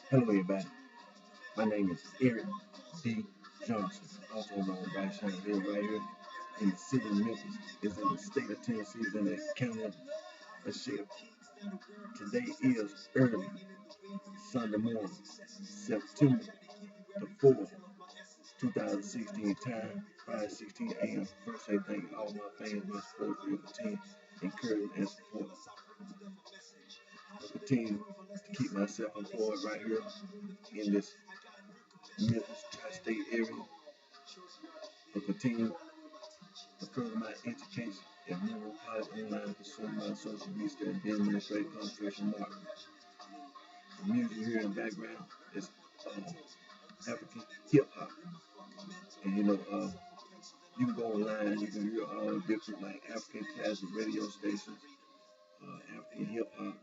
Hello, everybody. My name is Eric D. Johnson, also known as BrightShine. Here, right here in the city of Memphis. It's in the state of Tennessee, it's in the county of Sheriff. Today is early Sunday morning, September the 4th, 2016 time, 5:16 a.m. First, I thank all my fans for support, for your continued encouragement and support. I continue to keep myself employed right here in this Memphis tri-state area. I continue to further my education and move college online, pursuing my social research and administrative concentration marketing. The music here in the background is African hip hop. And you can go online, you can hear all different like African classic radio stations, African hip hop,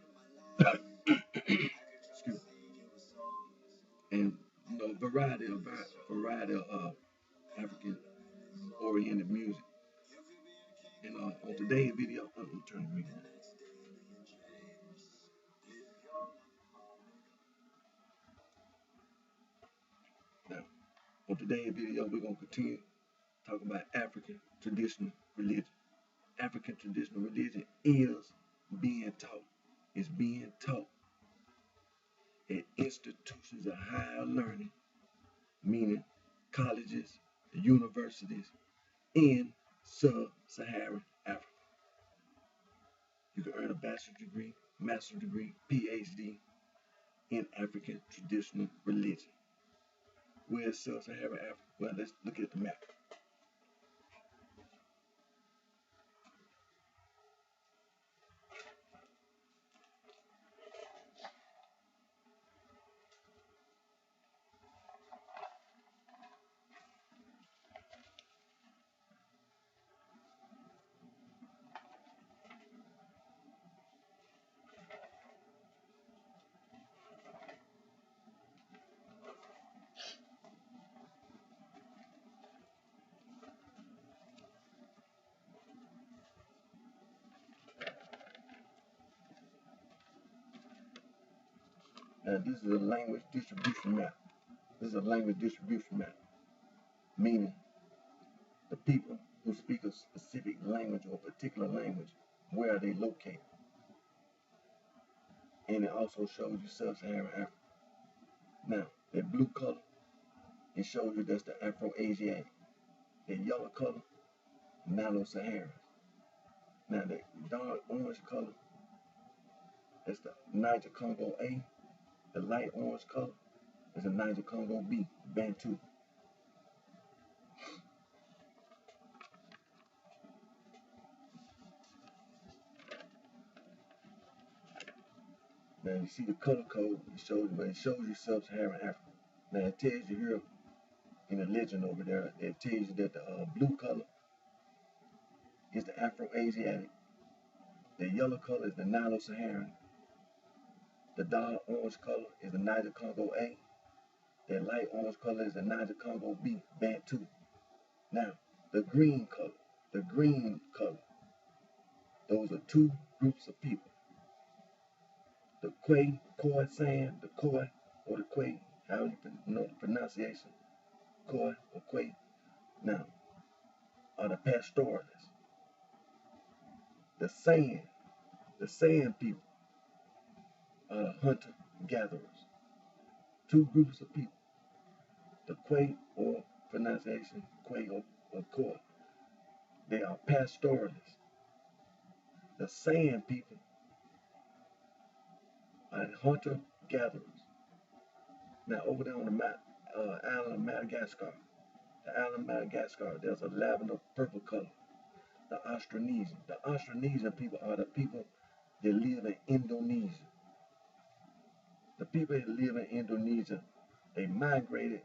excuse me, and variety of African oriented music. And on today's video, let me turn the music on. Now, on today's video, we're gonna continue talking about African traditional religion. African traditional religion is being taught. It's being taught at institutions of higher learning, meaning colleges, universities in sub-Saharan Africa. You can earn a bachelor's degree, master's degree, PhD in African traditional religion. Where's sub-Saharan Africa? Well, let's look at the map. Now, this is a language distribution map. This is a language distribution map, meaning the people who speak a specific language or particular language, where are they located? And it also shows you sub-Saharan Africa. Now, that blue color, it shows you that's the Afro-Asiatic. That yellow color, Nilo-Saharan. Now, that dark orange color, that's the Niger-Congo A. The light orange color is the Niger-Congo B, Bantu. Now you see the color code, it shows you sub-Saharan Africa. Now it tells you here in the legend over there, it tells you that the blue color is the Afro-Asiatic, the yellow color is the Nilo-Saharan, the dark orange color is the Niger-Congo A, the light orange color is the Niger-Congo B, Bantu. Now the green color, those are two groups of people. The Khoisan, the Khoi, or the Khoi, how you know the pronunciation, Khoi or Khoi, now, are the pastoralists. The San people are the hunter-gatherers. Two groups of people, the Khoi or pronunciation, Khoi or Khoi, they are pastoralists. The San people are hunter-gatherers. Now over there on the island of Madagascar, there's a lavender purple color, the Austronesian. The Austronesian people are the people that live in Indonesia. The people that live in Indonesia, they migrated,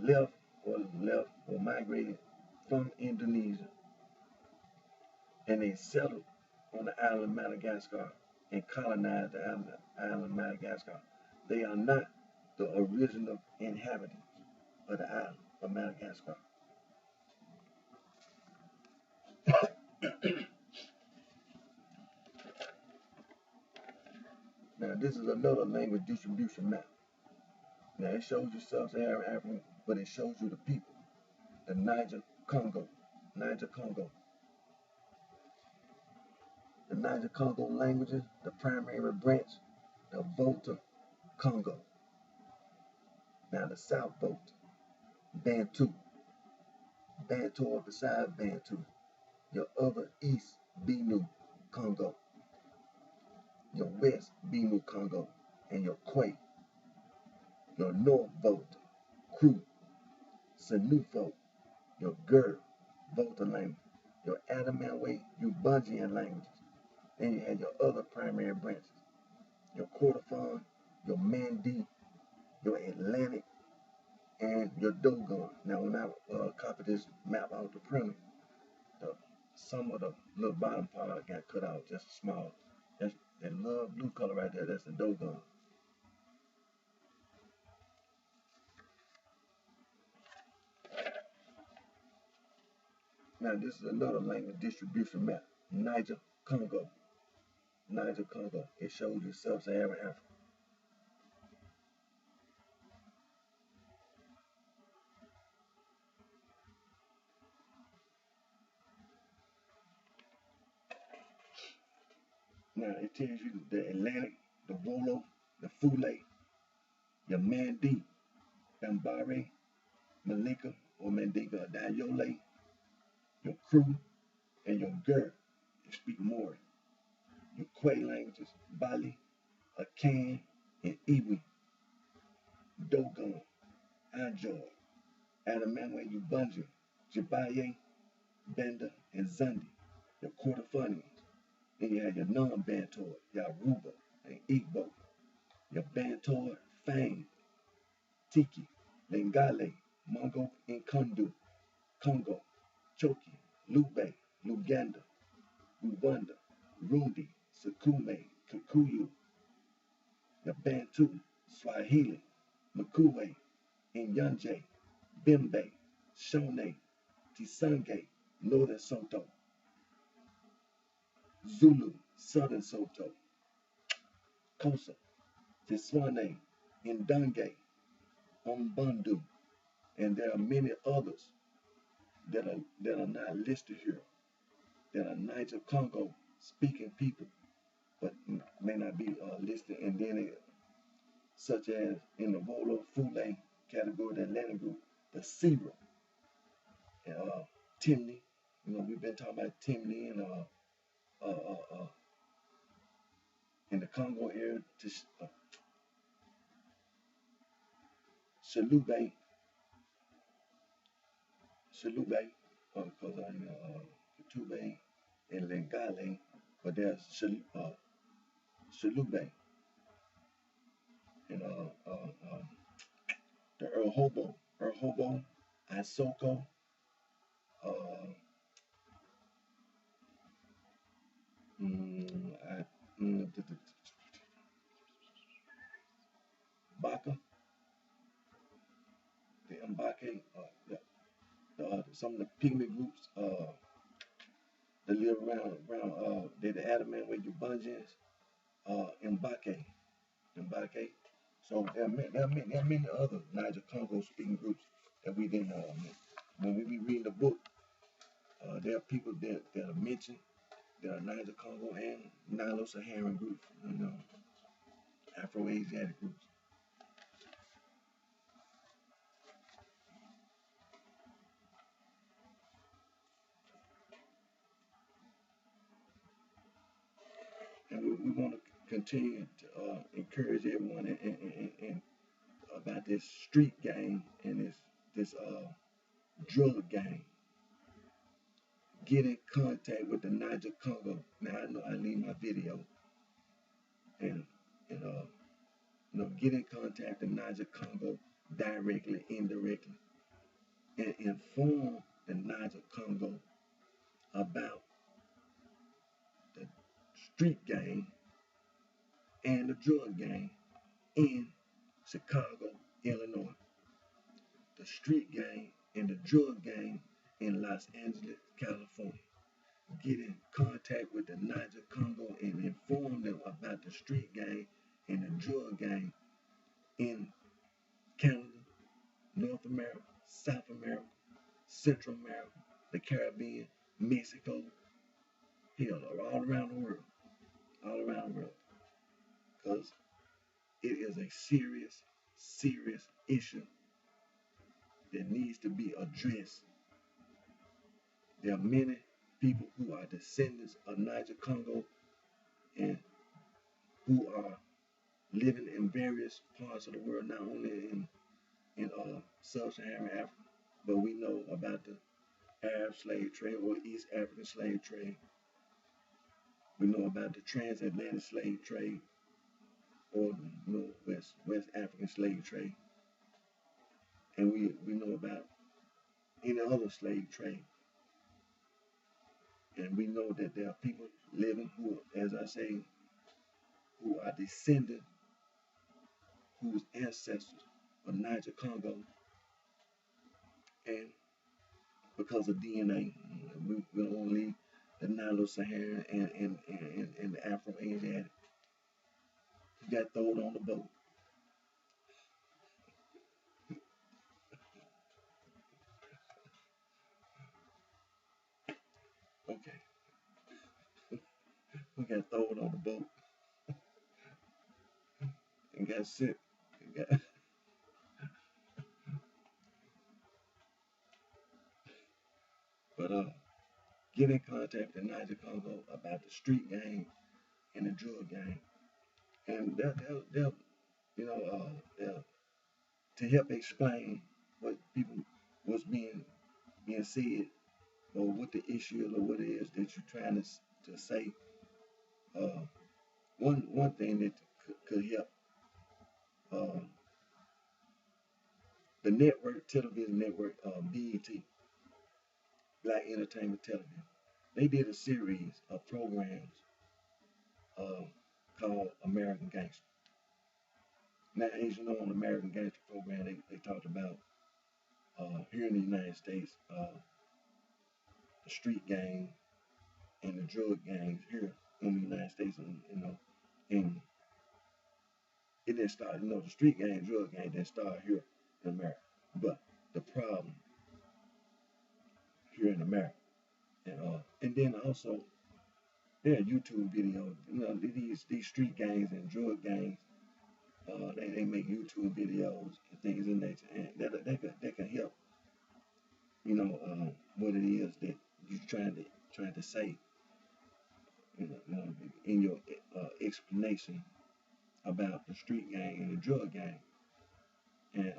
left or migrated from Indonesia, and they settled on the island of Madagascar and colonized the island of Madagascar. They are not the original inhabitants of the island of Madagascar. Now this is another language distribution map. Now it shows you sub-Saharan Africa, but it shows you the people. The Niger Congo. Niger Congo. The Niger Congo languages, the primary branch, the Volta Congo. Now the South Volta, Bantu. Bantu or beside Bantu. Your other East Benu Congo. Your West Benu Congo. And your Kwai. Your North Volta, Kru, Senufo. Your Gur, Volta language. Your Adamawa, Ubangian languages. Then you have your other primary branches. Your Kordofan, your Mandi, your Atlantic, and your Dogon. Now when I copy this map out the printer, some of the little bottom part got cut out just small. That's that little blue color right there, that's the Dogon. Now this is another language distribution map. Niger Congo. Niger Congo. It shows you sub-Saharan Africa. Now it tells you the Atlantic, the Wolo, the Fule, your Mandi, Bambare, Malika or Mandinka, Dayole, your Kru, and your Gur. You speak Mori. Your Kwai languages, Bali, Akan, and Iwi, Dogon, Ajor, Adamawa, Ubangi, Jibaye, Benda, and Zandi. Your Kordofanians. Then you have your non-Bantoid, Yaruba, and Igbo. Your Bantoid, Fang, Tiki, Lingale, Mongo, and Kundu, Congo, Choki, Lube, Luganda, Rwanda, Rundi, Sukume, Kikuyu, the Bantu, Swahili, Makuwe, Inyanje, Bimbe, Shone, Tisange, Northern Soto, Zulu, Southern Soto, Kosa, Tiswane, Ndange, Umbundu, and there are many others that are not listed here, that are Niger Congo speaking people, but may not be listed. And then such as in the Volo Fule category, the Atlantic group, the Sira, and Timni. You know, we've been talking about Timni and in the Congo area to Shalube, because Katube and Lengale, but there's Shalube and the Urhobo, Isoko, Baka, the Mbake, some of the pygmy groups that live around the Adamant where Ubungians, Mbake. So there are many other Niger Congo speaking groups that we didn't when we be reading the book, there are people that are mentioned that are Niger Congo and Nilo-Saharan groups, you know, Afro-Asiatic groups. And we want to continue to encourage everyone and about this street gang and this drug gang. Get in contact with the Niger Congo. Now I know I leave my video and get in contact with the Niger Congo directly, indirectly, and inform the Niger Congo about the street gang and the drug gang in Chicago, Illinois. The street gang and the drug gang in Los Angeles, California. Get in contact with the Niger Congo and inform them about the street gang and the drug game in Canada, North America, South America, Central America, the Caribbean, Mexico, hell, all around the world, all around the world, because it is a serious, serious issue that needs to be addressed. There are many people who are descendants of Niger Congo and who are living in various parts of the world, not only in sub-Saharan Africa, but we know about the Arab slave trade or East African slave trade. We know about the transatlantic slave trade or West African slave trade. And we know about any other slave trade. And we know that there are people living who, as I say, who are descendant, whose ancestors are Niger Congo, and because of DNA, we don't want to leave the Nilo-Saharan and the Afro-Asiatic. You got thrown on the boat. Okay, we got thrown on the boat and got sick. But get in contact with Niger Congo about the street gang and the drug gang, and they'll you know to help explain what people what's being said or what the issue is or what it is that you're trying to say. Uh, one thing that could help, uh, the network, television network, BET, Black Entertainment Television, they did a series of programs uh, called American Gangster. Now, as you know, on the American Gangster program, they talked about here in the United States, the street gang and the drug gangs here in the United States, and it didn't start, the street gang, drug gang didn't start here in America, but the problem here in America, and then also there are YouTube videos, these street gangs and drug gangs, they make YouTube videos and things in nature, and that can help, what it is that you're trying to say, in your explanation about the street gang and the drug gang, and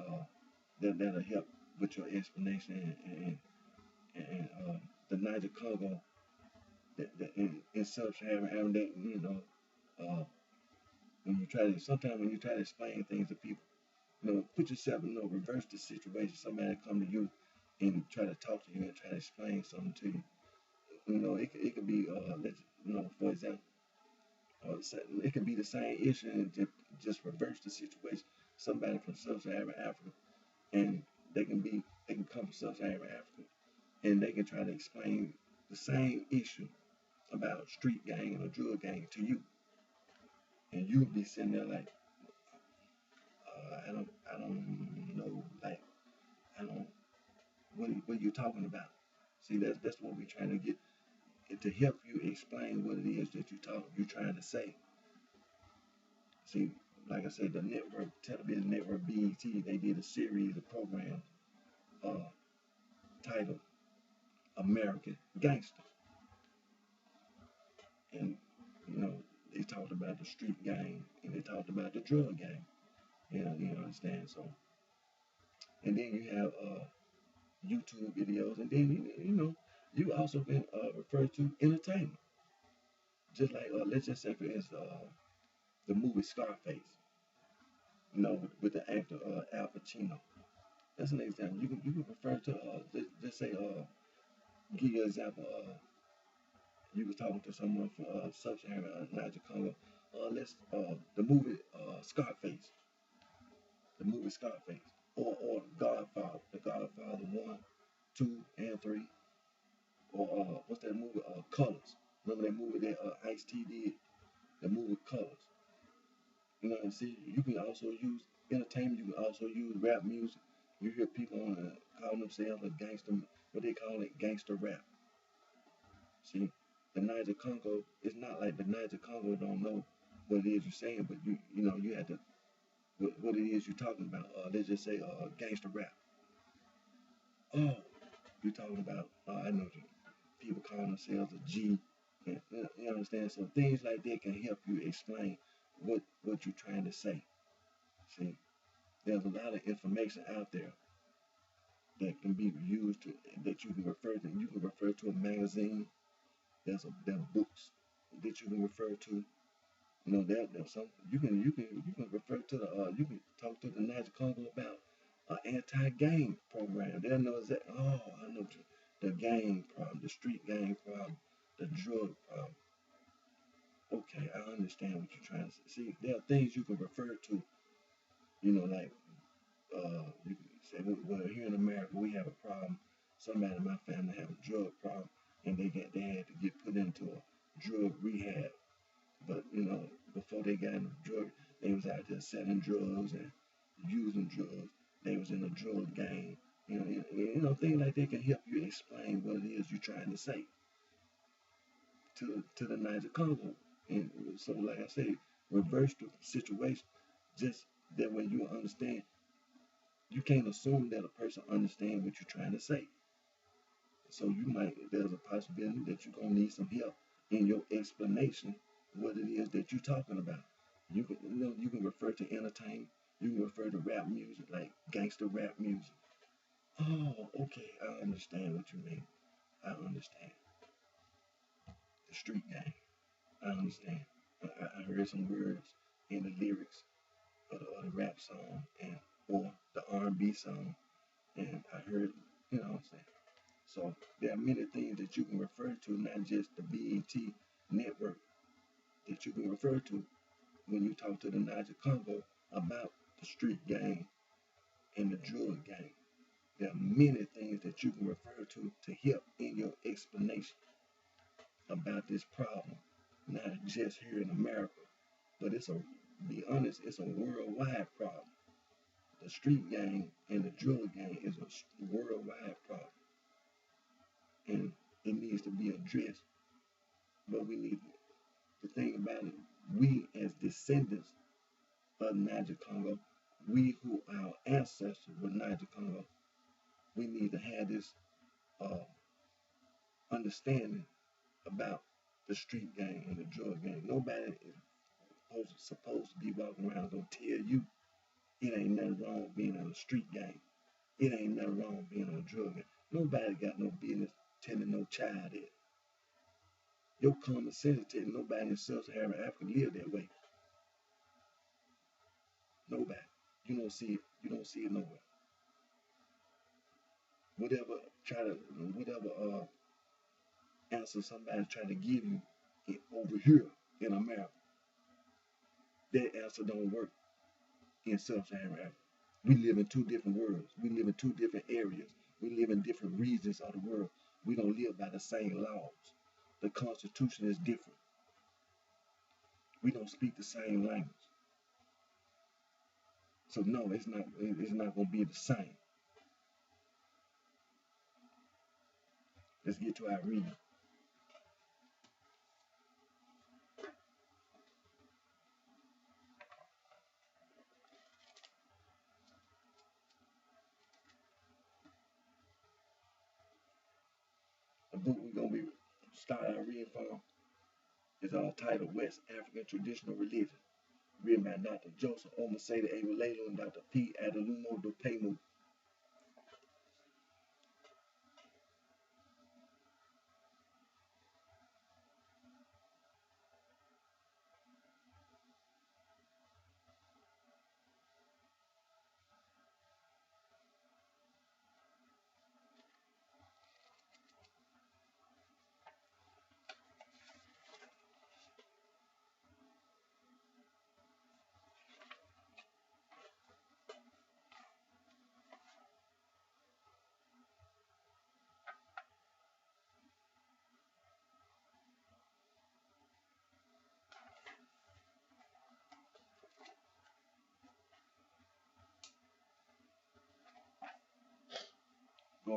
that'll help with your explanation and the Niger Congo that in sub-Saharan Africa, uh, when you try to explain things to people, put yourself, reverse the situation. Somebody come to you and try to talk to you and try to explain something to you. It could be, for example, it could be the same issue and just reverse the situation. Somebody from sub-Saharan Africa, and they can come from sub-Saharan Africa, and they can try to explain the same issue about street gang or drug gang to you, and you'll be sitting there like, I don't know, like, I don't, what are you talking about? See, that's what we're trying to get, to help you explain what it is that you're trying to say. See, like I said, the network, television network BET, they did a series of programs titled American Gangster, and they talked about the street gang and they talked about the drug gang. You understand? So, and then you have YouTube videos, and then you also can refer to entertainment, just like let's just say for instance the movie Scarface, with the actor Al Pacino. That's an example. You can refer to let's say give you an example. You was talking to someone from sub-Saharan Niger Congo. The movie Scarface, or Godfather, The Godfather 1, 2, and 3, or what's that movie? Colors. Remember that movie that Ice-T did? The movie Colors. You know, and see, you can also use entertainment. You can also use rap music. You hear people on call themselves a gangster, what they call it, gangster rap. See, the Niger Congo, it's not like the Niger Congo don't know what it is you're saying, but you know you have to what it is you're talking about. They just say gangster rap. Oh, you're talking about I know you. People call themselves a G. And, you understand? So things like that can help you explain what you're trying to say. See, there's a lot of information out there that can be used to that you can refer to. You can refer to a magazine. There's books that you can refer to. You know that there's some you can refer to the you can talk to the Niger Congo about an anti-gang program. They'll know that I know the gang problem, the street gang problem, the drug problem. Okay, I understand what you're trying to say. See, there are things you can refer to. You know, like you can say, well, here in America we have a problem. Somebody in my family have a drug problem, and they had to get put into a drug rehab. But you know, before they got into drug, they was out there selling drugs and using drugs. They was in a drug gang. Things like that can help you explain what it is you're trying to say to the Niger Congo. And so, like I say, reverse the situation. Just that when you understand, you can't assume that a person understands what you're trying to say. So there's a possibility that you're gonna need some help in your explanation what it is that you're talking about. You can refer to entertainment. You can refer to rap music like gangster rap music. Oh, okay, I understand what you mean. I understand the street gang. I understand. I heard some words in the lyrics of the rap song or the R&B song, and I heard, you know what I'm saying. So there are many things that you can refer to, not just the BET network that you can refer to when you talk to the Niger Congo about the street gang and the drug gang. There are many things that you can refer to help in your explanation about this problem, not just here in America, but be honest, it's a worldwide problem. The street gang and the drug gang is a worldwide problem, and it needs to be addressed. But we need to think about it. We, as descendants of Niger Congo, we who our ancestors were Niger Congo, we need to have this uh, understanding about the street gang and the drug gang. Nobody is supposed to be walking around gonna tell you it ain't nothing wrong being in a street gang. It ain't nothing wrong being in a drug gang. Nobody got no business telling no child that. Your common sense telling nobody in sub-Saharan Africa live that way. Nobody. You don't see it. You don't see it nowhere. Whatever answer somebody's trying to give you over here in America, that answer don't work in sub-Saharan Africa. We live in two different worlds. We live in two different areas. We live in different regions of the world. We don't live by the same laws. The Constitution is different. We don't speak the same language. So no, it's not gonna be the same. Let's get to our reading. The book we're gonna be starting our reading from is titled West African Traditional Religion, written by Dr. Joseph Omaseda Ewelelu and Dr. P. Adalumo Dopemu.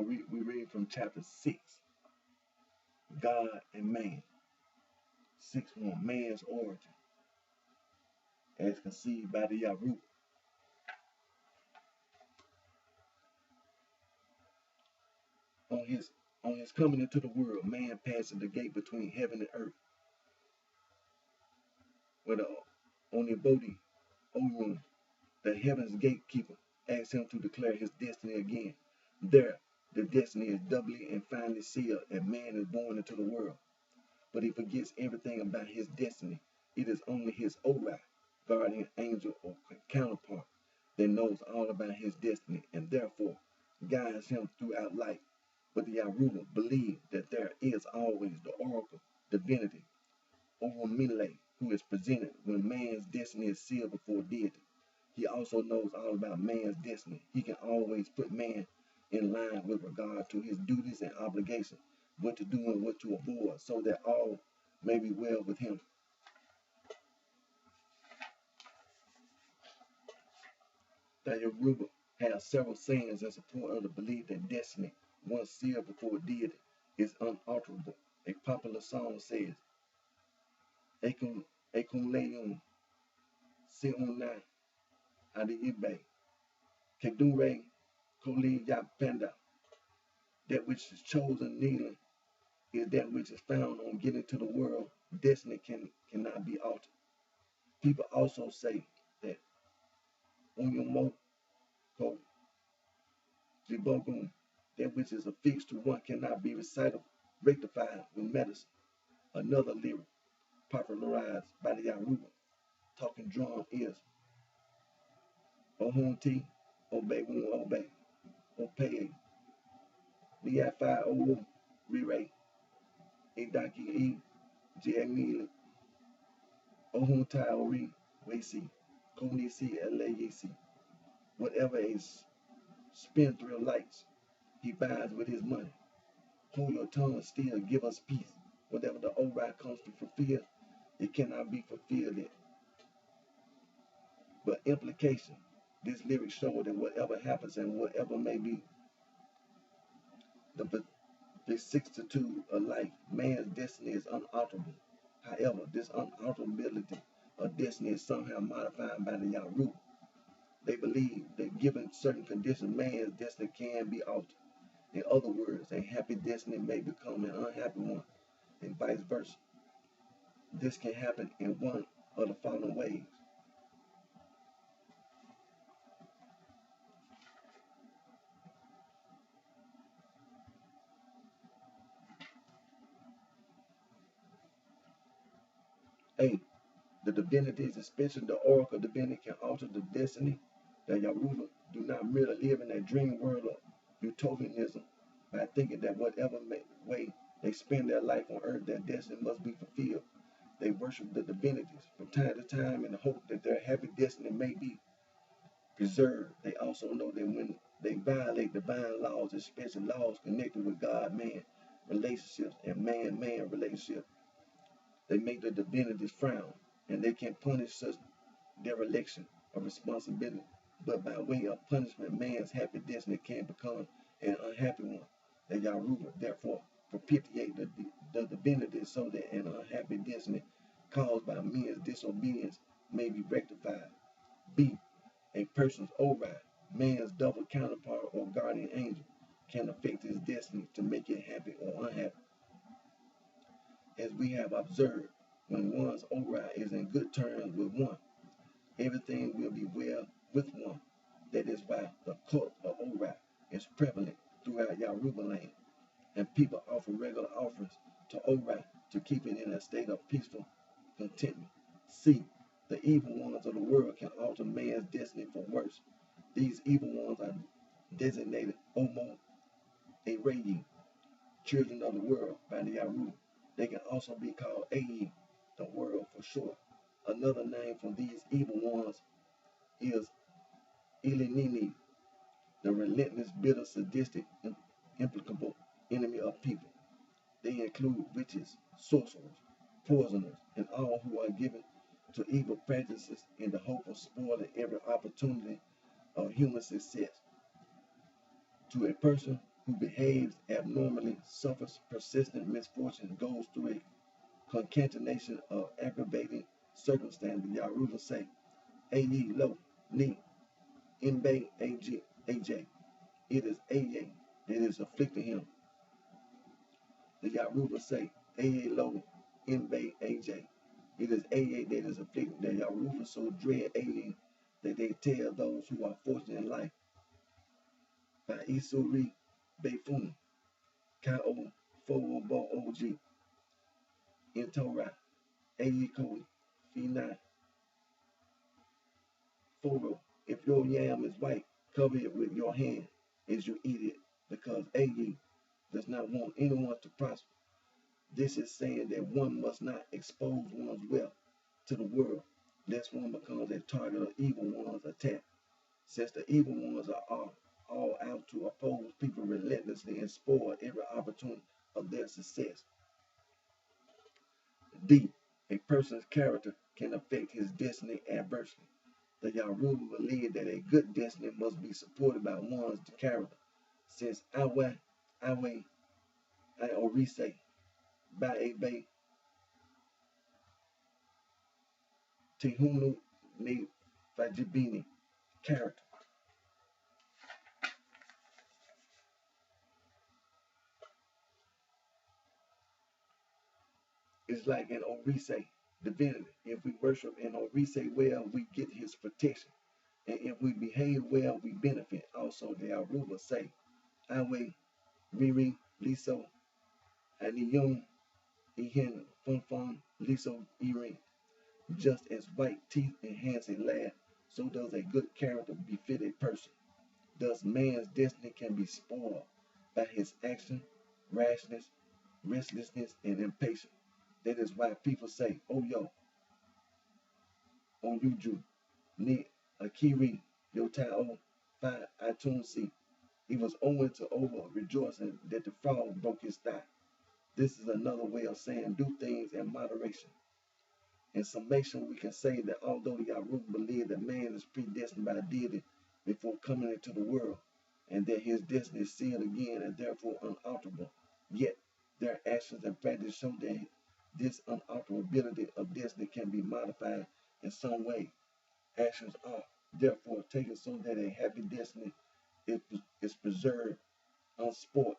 We read from chapter 6, God and Man. 6:1, man's origin, as conceived by the Yaru. On his coming into the world, man passing the gate between heaven and earth, where the Onibodi Orun, the heaven's gatekeeper, asked him to declare his destiny again. There, the destiny is doubly and finally sealed, and man is born into the world. But he forgets everything about his destiny. It is only his Ori, guardian angel or counterpart, that knows all about his destiny and therefore guides him throughout life. But the Yaruba believe that there is always the oracle divinity, Oromile, who is presented when man's destiny is sealed before deity. He also knows all about man's destiny. He can always put man in line with regard to his duties and obligations, what to do and what to avoid, so that all may be well with him. The Yoruba has several sayings in support of the belief that destiny, once sealed before deity, is unalterable. A popular song says, Ekun Leon, Siuna, Adiibe, Kedure, Koli Yapenda. That which is chosen kneeling is that which is found on getting to the world. Destiny cannot be altered. People also say that Onyomo Ko Jibogun, that which is affixed to one cannot be rectified with medicine. Another lyric popularized by the Yaruba talking drum is Ohunti, Obey Wun Obey, Opay, Liafi Owu, Rire, Idaki E, Jamil, Ohuntai Ori, Wasi, Konisi Elayesi. Whatever is spendthrift likes, he buys with his money. Hold your tongue still, give us peace. Whatever the Ori comes to fulfill, it cannot be fulfilled yet. But implication, this lyric shows that whatever happens and whatever may be the vicissitude of life, man's destiny is unalterable. However, this unalterability of destiny is somehow modified by the Yaru. They believe that given certain conditions, man's destiny can be altered. In other words, a happy destiny may become an unhappy one, and vice versa. This can happen in one of the following ways. A. The divinities, especially the oracle divinity, can alter the destiny. The Yaruba do not merely live in a dream world of utopianism by thinking that whatever way they spend their life on earth, their destiny must be fulfilled. They worship the divinities from time to time in the hope that their happy destiny may be preserved. They also know that when they violate divine laws, especially laws connected with God-man relationships and man-man relationships, they make the divinities frown, and they can punish such dereliction of responsibility. But by way of punishment, man's happy destiny can become an unhappy one. The Yaruba therefore propitiate the divinity so that an unhappy destiny caused by men's disobedience may be rectified. B. A person's Ori, man's double counterpart or guardian angel, can affect his destiny to make it happy or unhappy. As we have observed, when one's Ori is in good terms with one, everything will be well with one. That is why the cult of Ori is prevalent throughout Yaruba land, and people offer regular offerings to Ori to keep it in a state of peaceful contentment. C. The evil ones of the world can alter man's destiny for worse. These evil ones are designated Omo Ereyi, children of the world, by the Yaru. They can also be called Ayi, the world for short. Another name for these evil ones is Ilinini, the relentless, bitter, sadistic, implacable enemy of people. They include witches, sorcerers, poisoners, and all who are given to evil practices in the hope of spoiling every opportunity of human success. To a person who behaves abnormally, suffers persistent misfortune, goes through a concatenation of aggravating circumstances. Yaruba say, Aye lo, ni, Mbe, AJ. It is Aye that is afflicting him. The Yaruba say, Aye lo, Mbe, AJ. It is Aye that is afflicting. The Yaruba so dread Aye that they tell those who are fortunate in life by Isuri Befun, Kao, Fo Bo OG, in Torah, Ayiko, Fina, Foro. If your yam is white, cover it with your hand as you eat it, because Ayi does not want anyone to prosper. This is saying that one must not expose one's wealth to the world, lest one becomes a target of evil one's attack. Since the evil ones are all out to oppose people relentlessly and spoil every opportunity of their success. D. A person's character can affect his destiny adversely. The Yaruba believe that a good destiny must be supported by one's character, since Awe, Iorise, Baebe, Tehunu, Ne Fajibini, character is like an Orise divinity. If we worship an Orise well, we get his protection. And if we behave well, we benefit. Also, the Aruba say, Awe, Riri, Liso, Aniyun, Ihen, Funfun, Liso, Irin. Just as white teeth enhance a laugh, so does a good character befit a person. Thus, man's destiny can be spoiled by his action, rashness, restlessness, and impatience. That is why people say, oh yo, on Yuju, ni Akiri, Yotao, Fi, Atunsi. He was owing to over rejoicing that the frog broke his thigh. This is another way of saying do things in moderation. In summation, we can say that although the Yaruba believe that man is predestined by deity before coming into the world, and that his destiny is sealed again and therefore unalterable, yet their actions and practice show that this unalterability of destiny can be modified in some way. Actions are therefore taken so that a happy destiny is preserved unspoiled,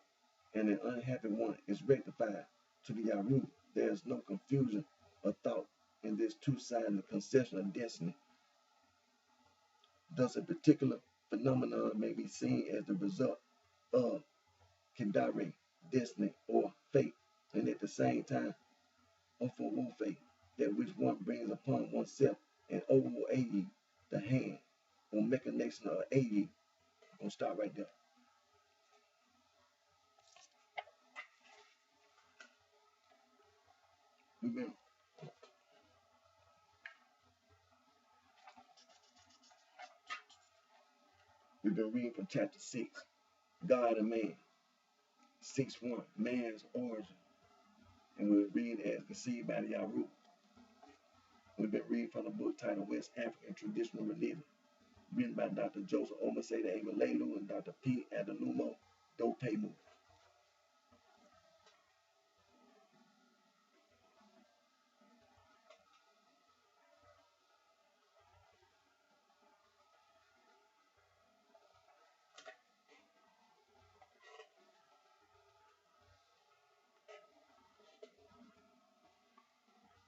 and an unhappy one is rectified. To the Yaru, there is no confusion of thought in this two-sided conception of destiny. Thus, a particular phenomenon may be seen as the result of Kendare, destiny, or fate, and at the same time, Ofowofe, that which one brings upon oneself, and Owo Ayi, the hand, or mechanization of Ayi. I'm going to start right there. We've been reading from chapter 6, God and Man, 6:1, man's origin. And we'll read as conceived by the Yaru. We've been reading from the book titled West African Traditional Religion, written by Dr. Joseph Omaseda Egalelu and Dr. P. Adenumo Dopemu.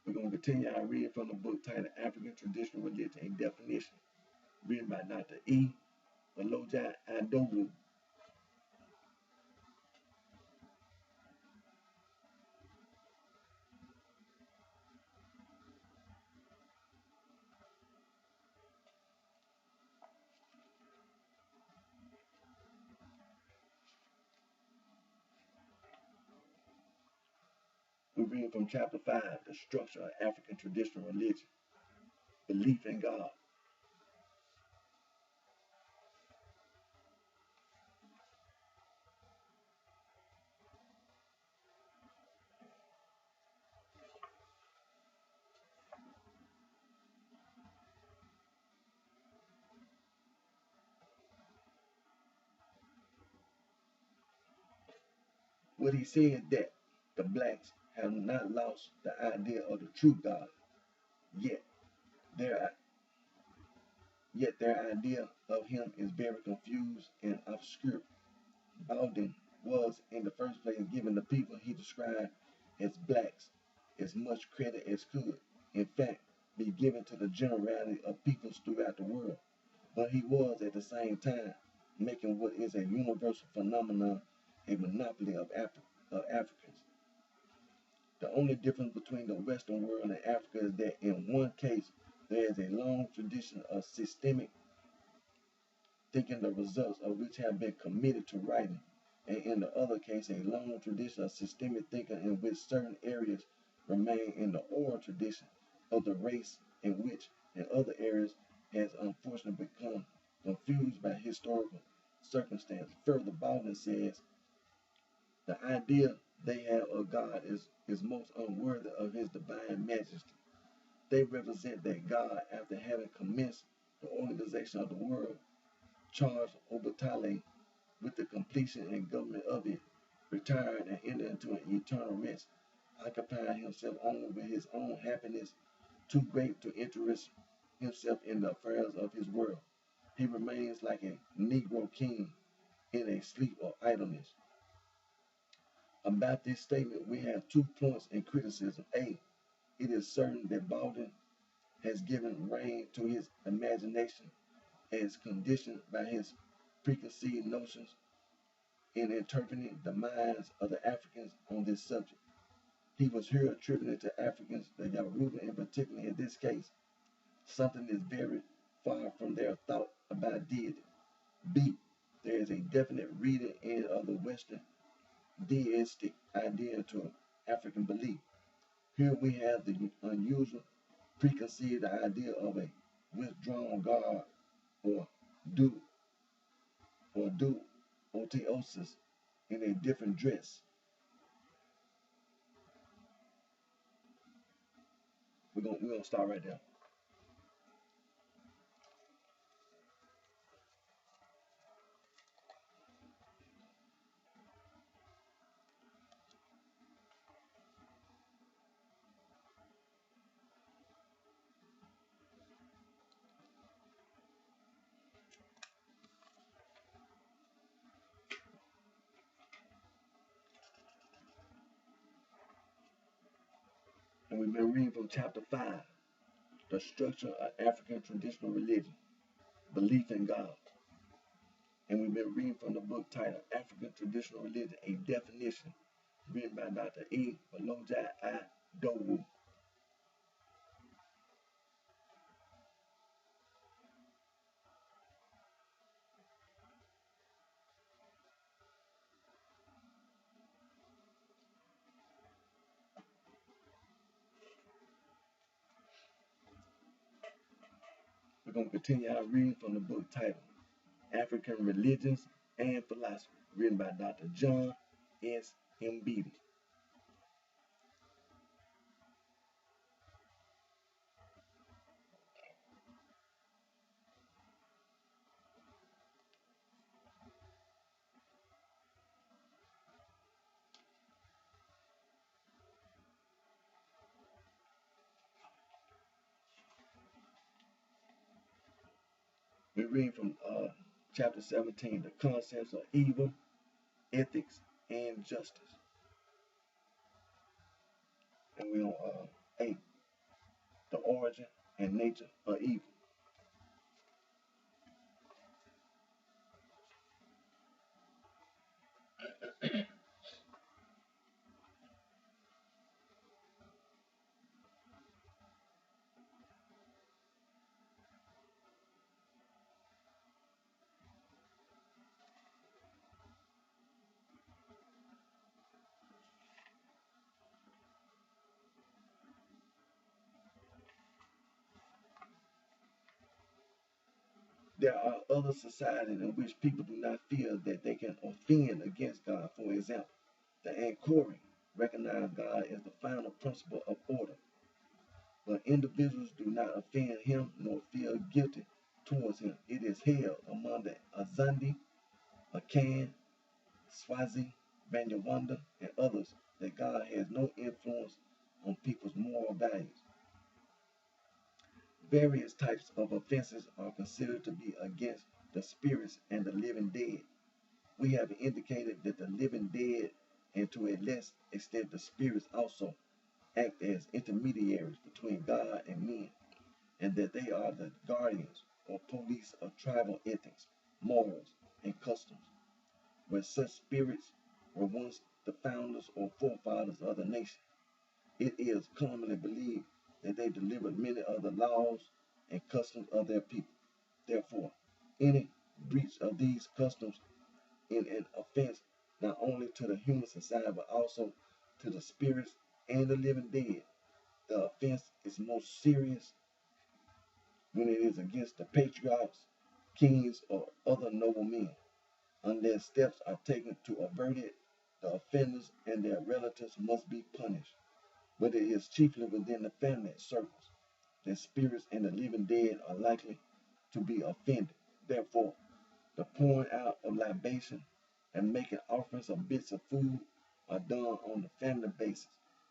We're going to continue our reading from the book titled African Traditional Religion, a Definition, written by Dr. E. Aloja Adowu. We're reading from chapter 5, the structure of African traditional religion, belief in God. But he said that the blacks have not lost the idea of the true God, yet their yet their idea of him is very confused and obscure. Bowden was, in the first place, given the people he described as blacks as much credit as could, in fact, be given to the generality of peoples throughout the world. But he was, at the same time, making what is a universal phenomenon a monopoly of Africans. The only difference between the Western world and Africa is that in one case, there is a long tradition of systemic thinking, the results of which have been committed to writing, and in the other case, a long tradition of systemic thinking in which certain areas remain in the oral tradition of the race, in which, in other areas, has unfortunately become confused by historical circumstance. Further, Baldwin says, the idea they have of God is most unworthy of his divine majesty. They represent that God, after having commenced the organization of the world, charged Obatale with the completion and government of it, retired and entered into an eternal rest, occupying himself only with his own happiness, too great to interest himself in the affairs of his world. He remains like a Negro king in a sleep of idleness. About this statement, we have 2 points in criticism. A, it is certain that Baldwin has given rein to his imagination as conditioned by his preconceived notions in interpreting the minds of the Africans on this subject. He was here attributing to Africans, the Yoruba in particular in this case, something that is very far from their thought about deity. B, there is a definite reading in of the Western deistic idea to African belief. Here we have the unusual preconceived idea of a withdrawn God or do oteosis in a different dress. We're gonna start right there. And we've been reading from chapter 5, the structure of African traditional religion, belief in God. And we've been reading from the book titled African Traditional Religion, a Definition, written by Dr. E. Baloja I. Dowu. We're going to continue our reading from the book titled African Religions and Philosophy, written by Dr. John S. Mbidi. We're reading from chapter 17, the concepts of evil, ethics, and justice. And we're on 8, the origin and nature of evil. There are other societies in which people do not feel that they can offend against God. For example, the Ankori recognize God as the final principle of order, but individuals do not offend him nor feel guilty towards him. It is held among the Azandi, Akan, Swazi, Vanyawanda, and others that God has no influence on people's moral values. Various types of offenses are considered to be against the spirits and the living dead. We have indicated that the living dead, and to a less extent the spirits also, act as intermediaries between God and men, and that they are the guardians or police of tribal ethics, morals, and customs, where such spirits were once the founders or forefathers of the nation. It is commonly believed that they delivered many of the laws and customs of their people. Therefore, any breach of these customs in an offense not only to the human society but also to the spirits and the living dead. The offense is most serious when it is against the patriarchs, kings, or other noble men. Unless steps are taken to avert it, the offenders and their relatives must be punished. But it is chiefly within the family circles that spirits and the living dead are likely to be offended. Therefore, the pouring out of libation and making offerings of bits of food are done on the family basis,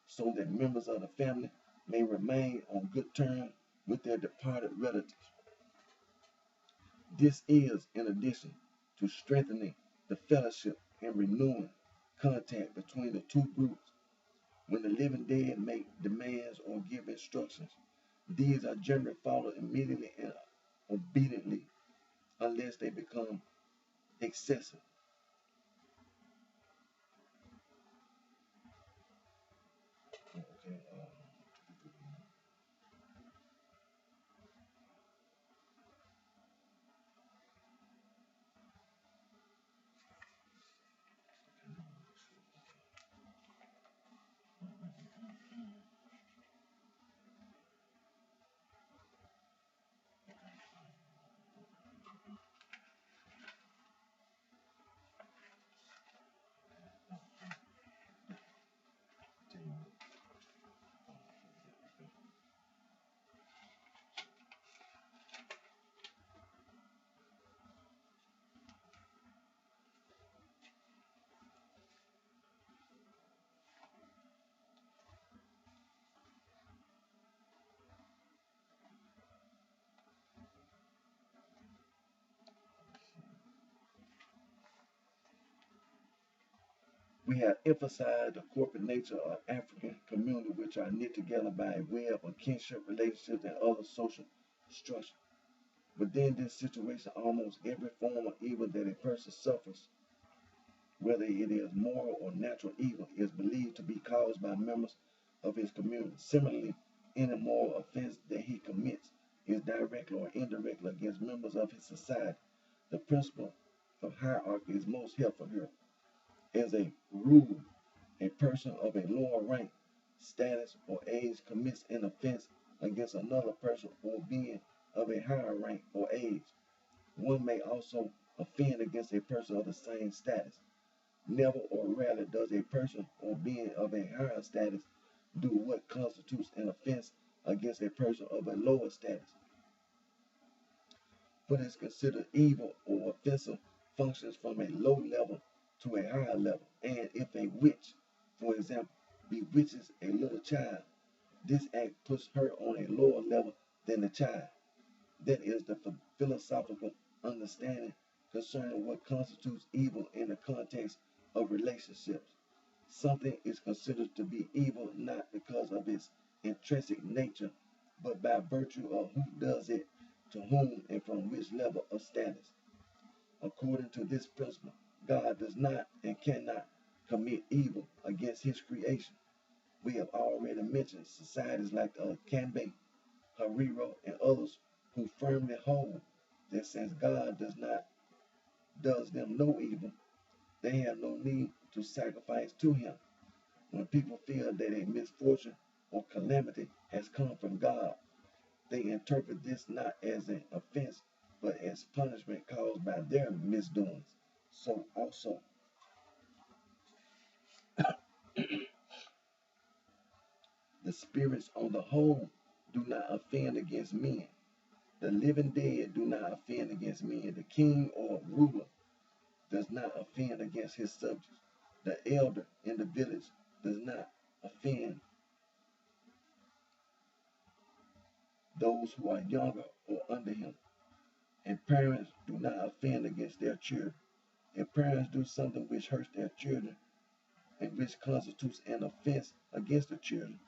so that members of the family may remain on good terms with their departed relatives. This is in addition to strengthening the fellowship and renewing contact between the two groups. When the living dead make demands or give instructions, these are generally followed immediately and obediently unless they become excessive. Okay, we have emphasized the corporate nature of African community, which are knit together by a web of kinship relationships and other social structures. Within this situation, almost every form of evil that a person suffers, whether it is moral or natural evil, is believed to be caused by members of his community. Similarly, any moral offense that he commits is directly or indirectly against members of his society. The principle of hierarchy is most helpful here. As a rule, a person of a lower rank, status, or age commits an offense against another person or being of a higher rank or age. One may also offend against a person of the same status. Never or rarely does a person or being of a higher status do what constitutes an offense against a person of a lower status. What is considered evil or offensive functions from a low level to a higher level. And if a witch, for example, bewitches a little child, this act puts her on a lower level than the child. That is the philosophical understanding concerning what constitutes evil in the context of relationships. Something is considered to be evil not because of its intrinsic nature, but by virtue of who does it, to whom, and from which level of status. According to this principle, God does not and cannot commit evil against his creation. We have already mentioned societies like the Akambe, Hariro, and others who firmly hold that since God does them no evil, they have no need to sacrifice to him. When people feel that a misfortune or calamity has come from God, they interpret this not as an offense, but as punishment caused by their misdoings. So also, the spirits on the whole do not offend against men. The living dead do not offend against men. The king or ruler does not offend against his subjects. The elder in the village does not offend those who are younger or under him, and parents do not offend against their children. If parents do something which hurts their children and which constitutes an offense against the children,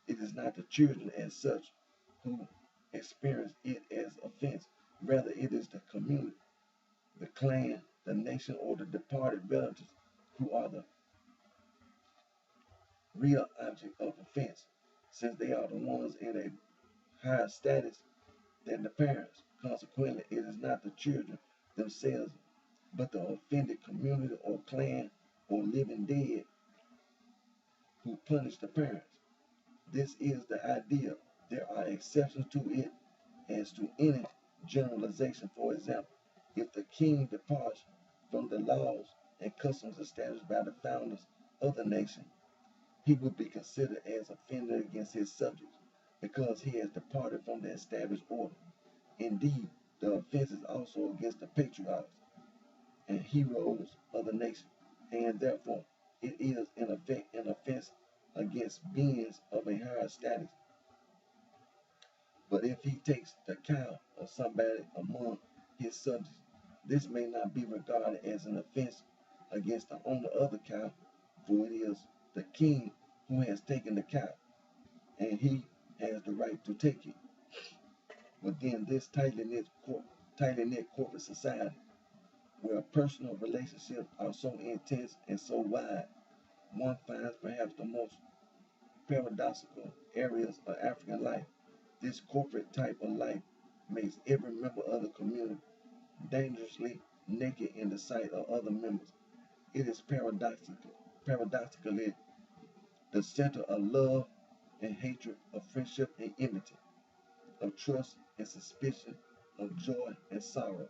it is not the children as such who experience it as offense. Rather, it is the community, the clan, the nation, or the departed relatives who are the real object of offense, since they are the ones in a higher status than the parents. Consequently, it is not the children themselves, but the offended community or clan or living dead who punish the parents. This is the idea. There are exceptions to it as to any generalization. For example, if the king departs from the laws and customs established by the founders of the nation, he would be considered as offended against his subjects because he has departed from the established order. Indeed, the offense is also against the patriarchs and heroes of the nation, and therefore it is in effect an offense against beings of a higher status. But if he takes the cow of somebody among his subjects, this may not be regarded as an offense against the owner of the cow, for it is the king who has taken the cow, and he has the right to take it. Within this tightly knit corporate society, where personal relationships are so intense and so wide, one finds perhaps the most paradoxical areas of African life. This corporate type of life makes every member of the community dangerously naked in the sight of other members. It is paradoxically the center of love and hatred, of friendship and enmity, of trust and suspicion, of joy and sorrow,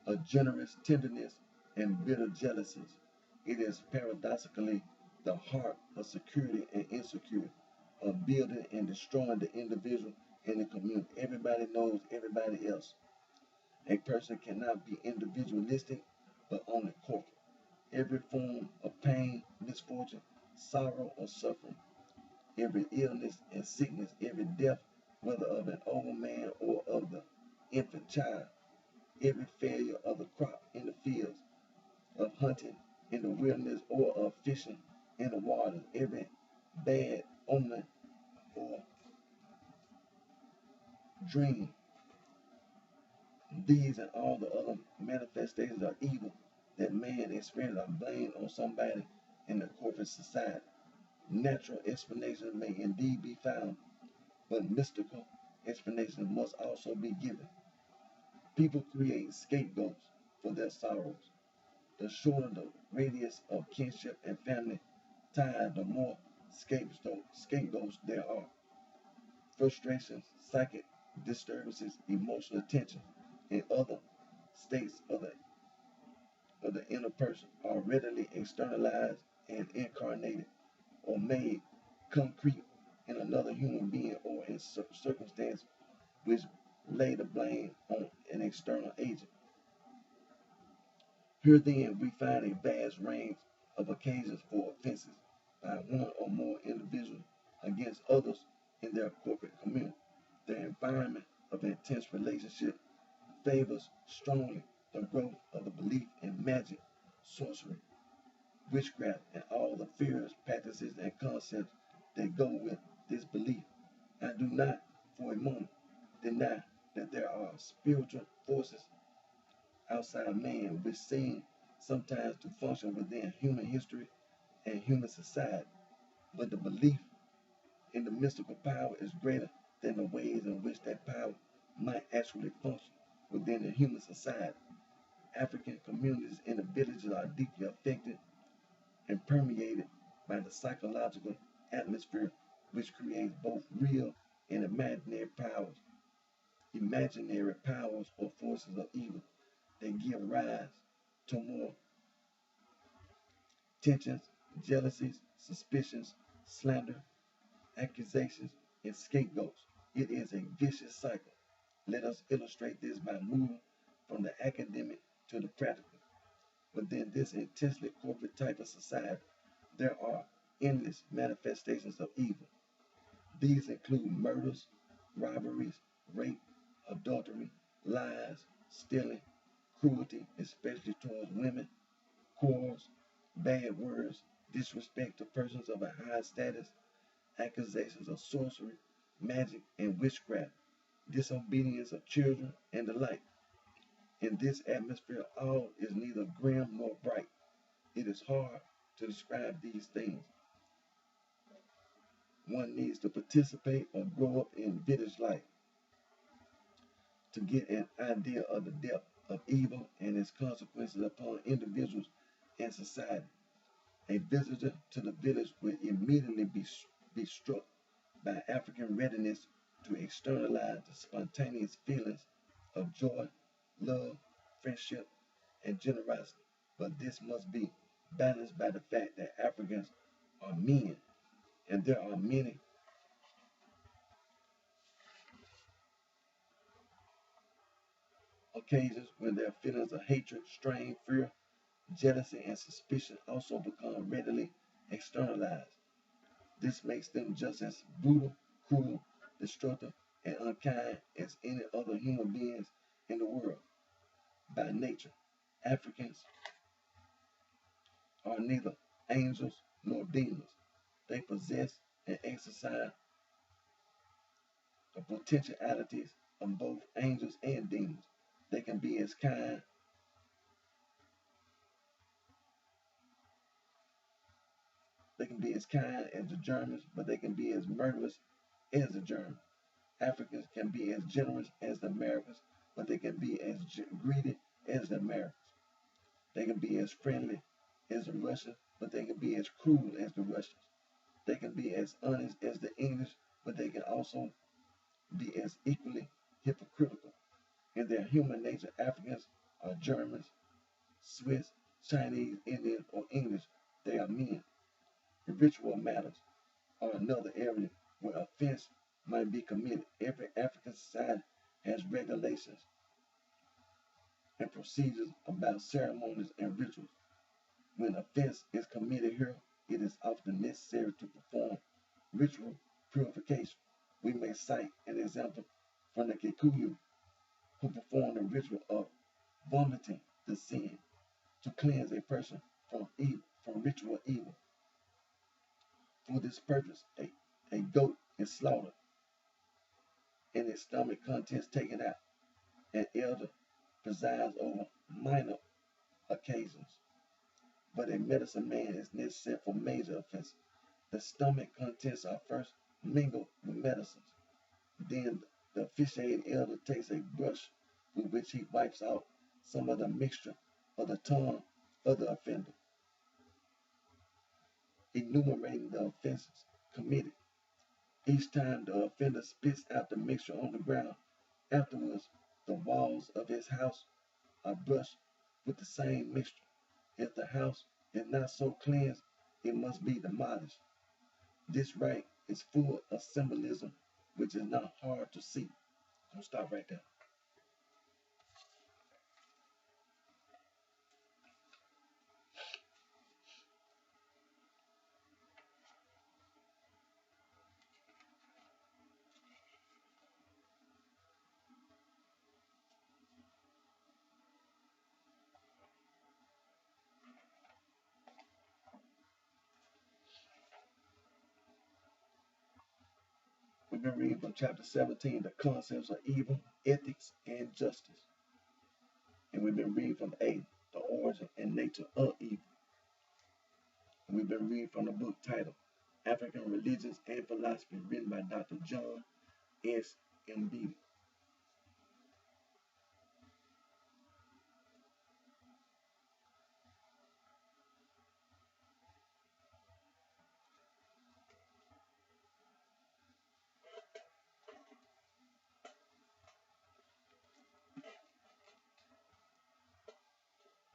of generous tenderness and bitter jealousies. It is paradoxically the heart of security and insecurity, of building and destroying the individual and the community. Everybody knows everybody else. A person cannot be individualistic, but only corporate. Every form of pain, misfortune, sorrow, or suffering, every illness and sickness, every death, whether of an old man or of the infant child, every failure of the crop in the fields, of hunting in the wilderness or of fishing in the water, every bad omen or dream. These and all the other manifestations of evil that man experiences are blamed on somebody in the corporate society. Natural explanations may indeed be found, but mystical explanations must also be given. People create scapegoats for their sorrows. The shorter the radius of kinship and family ties, the more scapegoats there are. Frustrations, psychic disturbances, emotional tension, and other states of the inner person are readily externalized and incarnated or made concrete in another human being or in circumstance which lay the blame on an external agent. Here then we find a vast range of occasions for offenses by one or more individuals against others in their corporate community. The environment of intense relationship favors strongly the growth of the belief in magic, sorcery, witchcraft, and all the fears, practices, and concepts that go with this belief. I do not, for a moment, deny that there are spiritual forces outside man which seem sometimes to function within human history and human society, but the belief in the mystical power is greater than the ways in which that power might actually function within the human society. African communities in the villages are deeply affected and permeated by the psychological atmosphere which creates both real and imaginary powers or forces of evil that give rise to more tensions, jealousies, suspicions, slander, accusations, and scapegoats. It is a vicious cycle. Let us illustrate this by moving from the academic to the practical. Within this intensely corporate type of society, there are endless manifestations of evil. These include murders, robberies, rape, adultery, lies, stealing, cruelty, especially towards women, quarrels, bad words, disrespect to persons of a high status, accusations of sorcery, magic, and witchcraft, disobedience of children, and the like. In this atmosphere, all is neither grim nor bright. It is hard to describe these things. One needs to participate or grow up in village life to get an idea of the depth of evil and its consequences upon individuals and society. A visitor to the village will immediately be struck by African readiness to externalize the spontaneous feelings of joy, love, friendship, and generosity. But this must be balanced by the fact that Africans are men, and there are many occasions when their feelings of hatred, strain, fear, jealousy, and suspicion also become readily externalized. This makes them just as brutal, cruel, destructive, and unkind as any other human beings in the world. By nature, Africans are neither angels nor demons. They possess and exercise the potentialities of both angels and demons. They can be as kind as the Germans, but they can be as murderous as the Germans. Africans can be as generous as the Americans, but they can be as greedy as the Americans. They can be as friendly as the Russians, but they can be as cruel as the Russians. They can be as honest as the English, but they can also be as equally hypocritical. In their human nature, Africans are Germans, Swiss, Chinese, Indian, or English. They are men. Ritual matters are another area where offense might be committed. Every African society has regulations and procedures about ceremonies and rituals. When offense is committed here, it is often necessary to perform ritual purification. We may cite an example from the Kikuyu, who performed a ritual of vomiting the sin to cleanse a person from evil, from ritual evil. For this purpose, a goat is slaughtered and its stomach contents taken out. An elder presides over minor occasions, but a medicine man is necessary for major offenses. The stomach contents are first mingled with medicines. Then the officiating elder takes a brush with which he wipes out some of the mixture of the tongue of the offender, enumerating the offenses committed. Each time the offender spits out the mixture on the ground. Afterwards, the walls of his house are brushed with the same mixture. If the house is not so cleansed, it must be demolished. This rite is full of symbolism, which is not hard to see. I'm gonna stop right there. We've been reading from chapter 17, the concepts of evil, ethics, and justice. And we've been reading from A, the origin and nature of evil. And we've been reading from the book titled African Religions and Philosophy, written by Dr. John S. M. Beatty.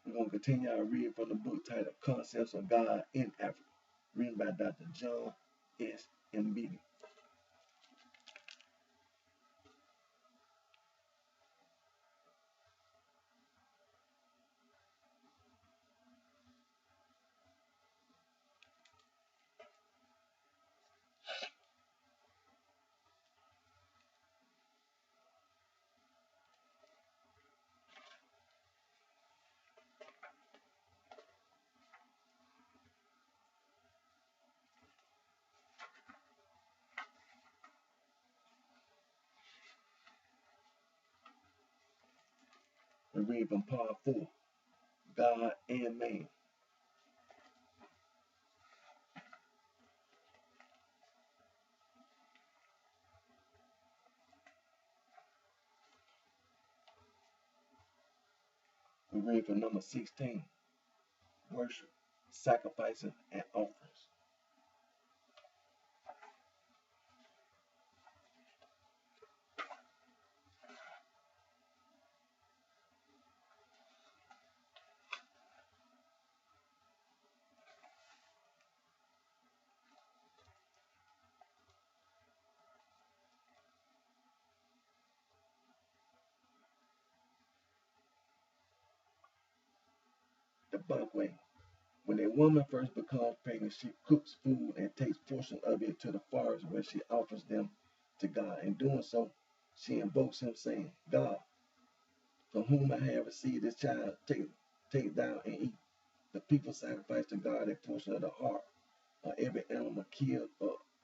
We're going to continue our reading from the book titled Concepts of God in Africa, written by Dr. John S. M. Beatty. We read from part 4, God and man. We read from number 16, worship, sacrificing, and offerings. The bugway. When a woman first becomes pregnant, she cooks food and takes portion of it to the forest where she offers them to God. In doing so, she invokes him, saying, God, from whom I have received this child, take thou and eat. The people sacrifice to God a portion of the heart of every animal killed,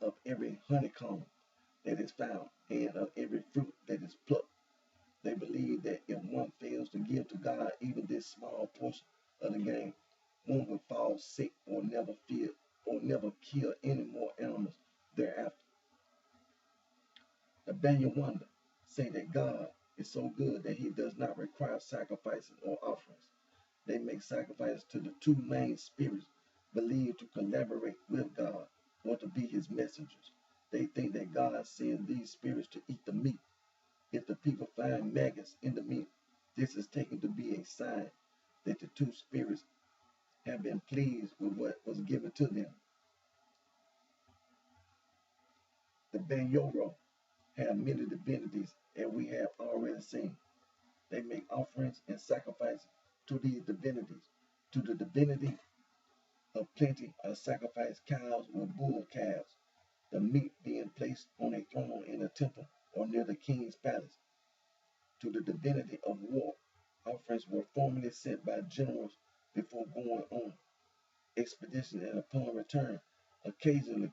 of every honeycomb that is found, and of every fruit that is plucked. They believe that if one fails to give to God even this small portion of the game, one will fall sick or never kill any more animals thereafter. The Banyawanda say that God is so good that he does not require sacrifices or offerings. They make sacrifices to the two main spirits believed to collaborate with God or to be his messengers. They think that God sends these spirits to eat the meat. If the people find maggots in the meat, this is taken to be a sign that the two spirits have been pleased with what was given to them. The Banyoro have many divinities, as we have already seen. They make offerings and sacrifices to these divinities. To the divinity of plenty are sacrificed cows or bull calves, the meat being placed on a throne in a temple or near the king's palace. To the divinity of war, offerings were formerly sent by generals before going on expedition, and upon return, occasionally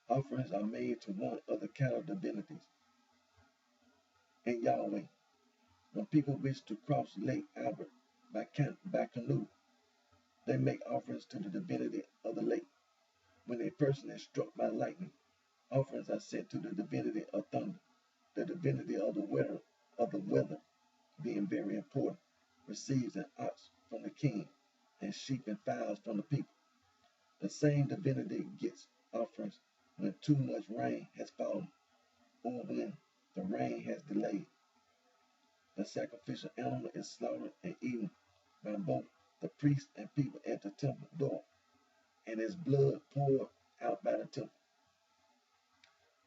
offerings are made to one of the cattle divinities. In Yahweh, when people wish to cross Lake Albert by canoe, they make offerings to the divinity of the lake. When a person is struck by lightning, offerings are sent to the divinity of thunder. The divinity of the weather, being very important, receives an ox from the king and sheep and fowls from the people. The same divinity gets offerings when too much rain has fallen or when the rain has delayed. The sacrificial animal is slaughtered and eaten by both the priest and people at the temple door, and its blood poured out by the temple.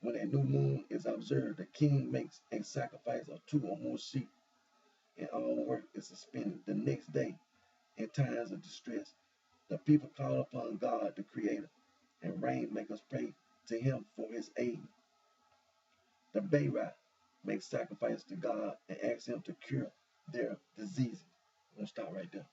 When a new moon is observed, the king makes a sacrifice of 2 or more sheep, and all work is suspended. The next day, in times of distress, the people call upon God, the Creator, and rainmakers pray to him for his aid. The Bayrai make sacrifices to God and ask him to cure their diseases. I'm going to stop right there.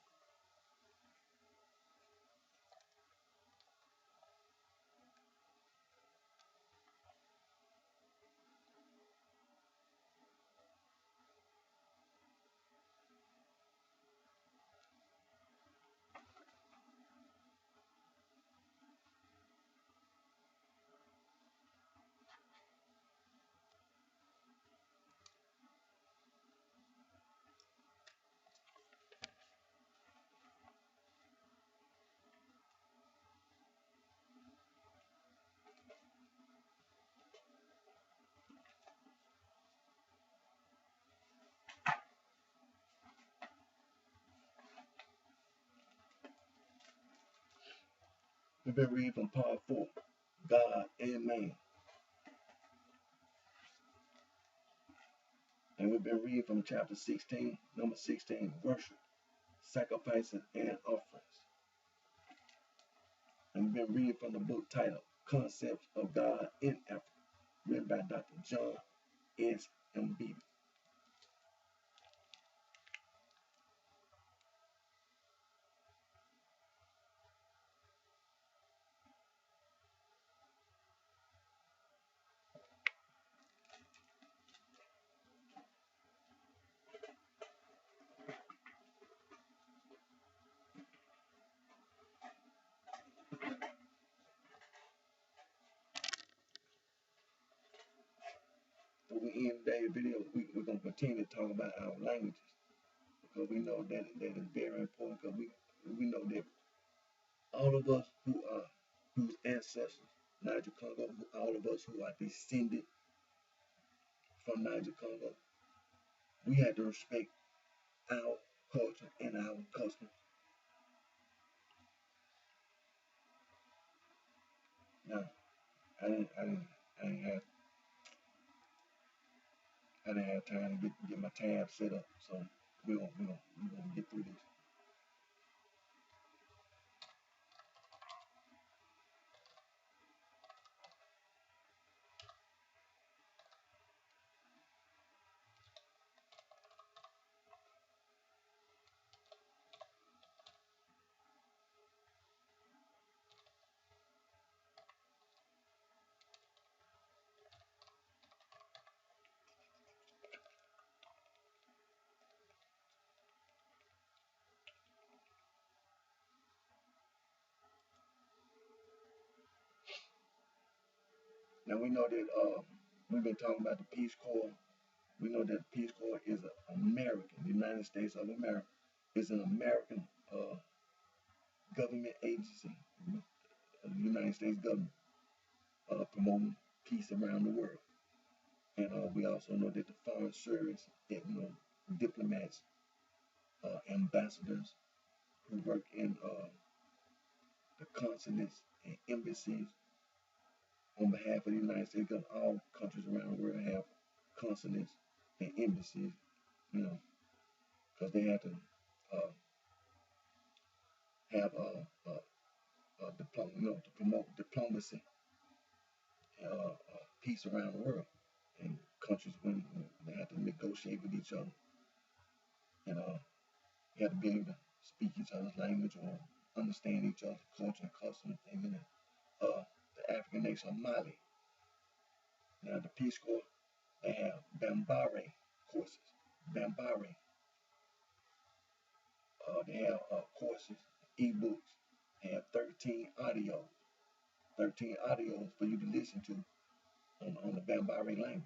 We've been reading from part 4, God and man. And we've been reading from chapter 16, number 16, worship, sacrifices, and offerings. And we've been reading from the book titled Concepts of God in Africa, written by Dr. John S. M. Beebe. before we end today's video, we're going to continue to talk about our languages because we know that is very important because we know that all of us whose ancestors, Niger Congo, all of us who are descended from Niger Congo, we had to respect our culture and our customs. Now, I didn't have time to get my tab set up, so we're gonna get through this. Now we know that we've been talking about the Peace Corps. We know that the Peace Corps is an American, the United States of America is an American government agency, of the United States government, promoting peace around the world. And we also know that the foreign service, that, diplomats, ambassadors who work in the consulates and embassies on behalf of the United States government. All countries around the world have consulates and embassies, because they have to have to promote diplomacy, peace around the world, and countries when they have to negotiate with each other, and you have to be able to speak each other's language or understand each other's culture and customs. And the African nation of Mali. Now the Peace Corps, they have Bambara courses. Bambara. They have courses, ebooks. They have 13 audios. 13 audios for you to listen to on the Bambara language.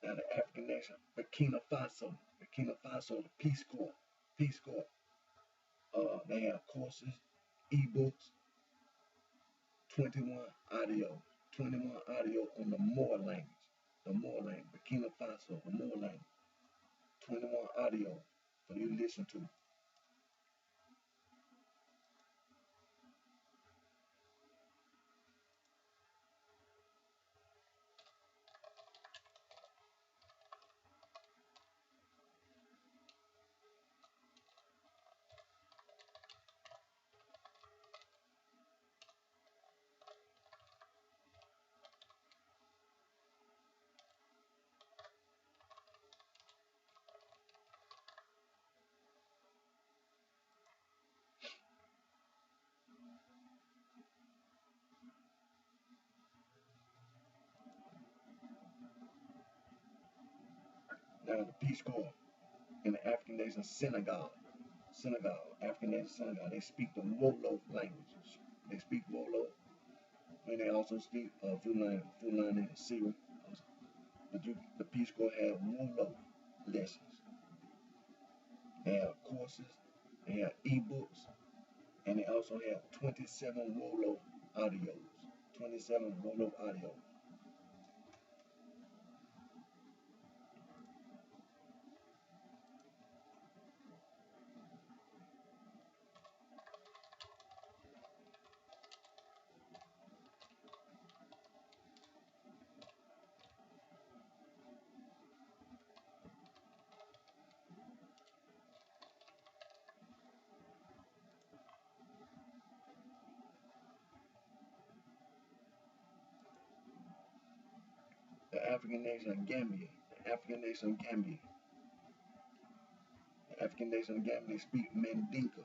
Now the African nation, Burkina Faso, the Peace Corps, Peace Corps. They have courses, ebooks, 21 audio, 21 audio on the Moor language, Burkina Faso, the Moor language, 21 audio for you to listen to. Now the Peace Corps in the African nation Senegal, African nation Senegal, they speak the Wolof language. They speak Wolof, and they also speak Fulani and Siri. But the Peace Corps have Wolof lessons. They have courses, they have ebooks, and they also have 27 Wolof audios. 27 Wolof audios. African nation of Gambia. The African nation of Gambia. The African nation of Gambia, they speak Mandinka.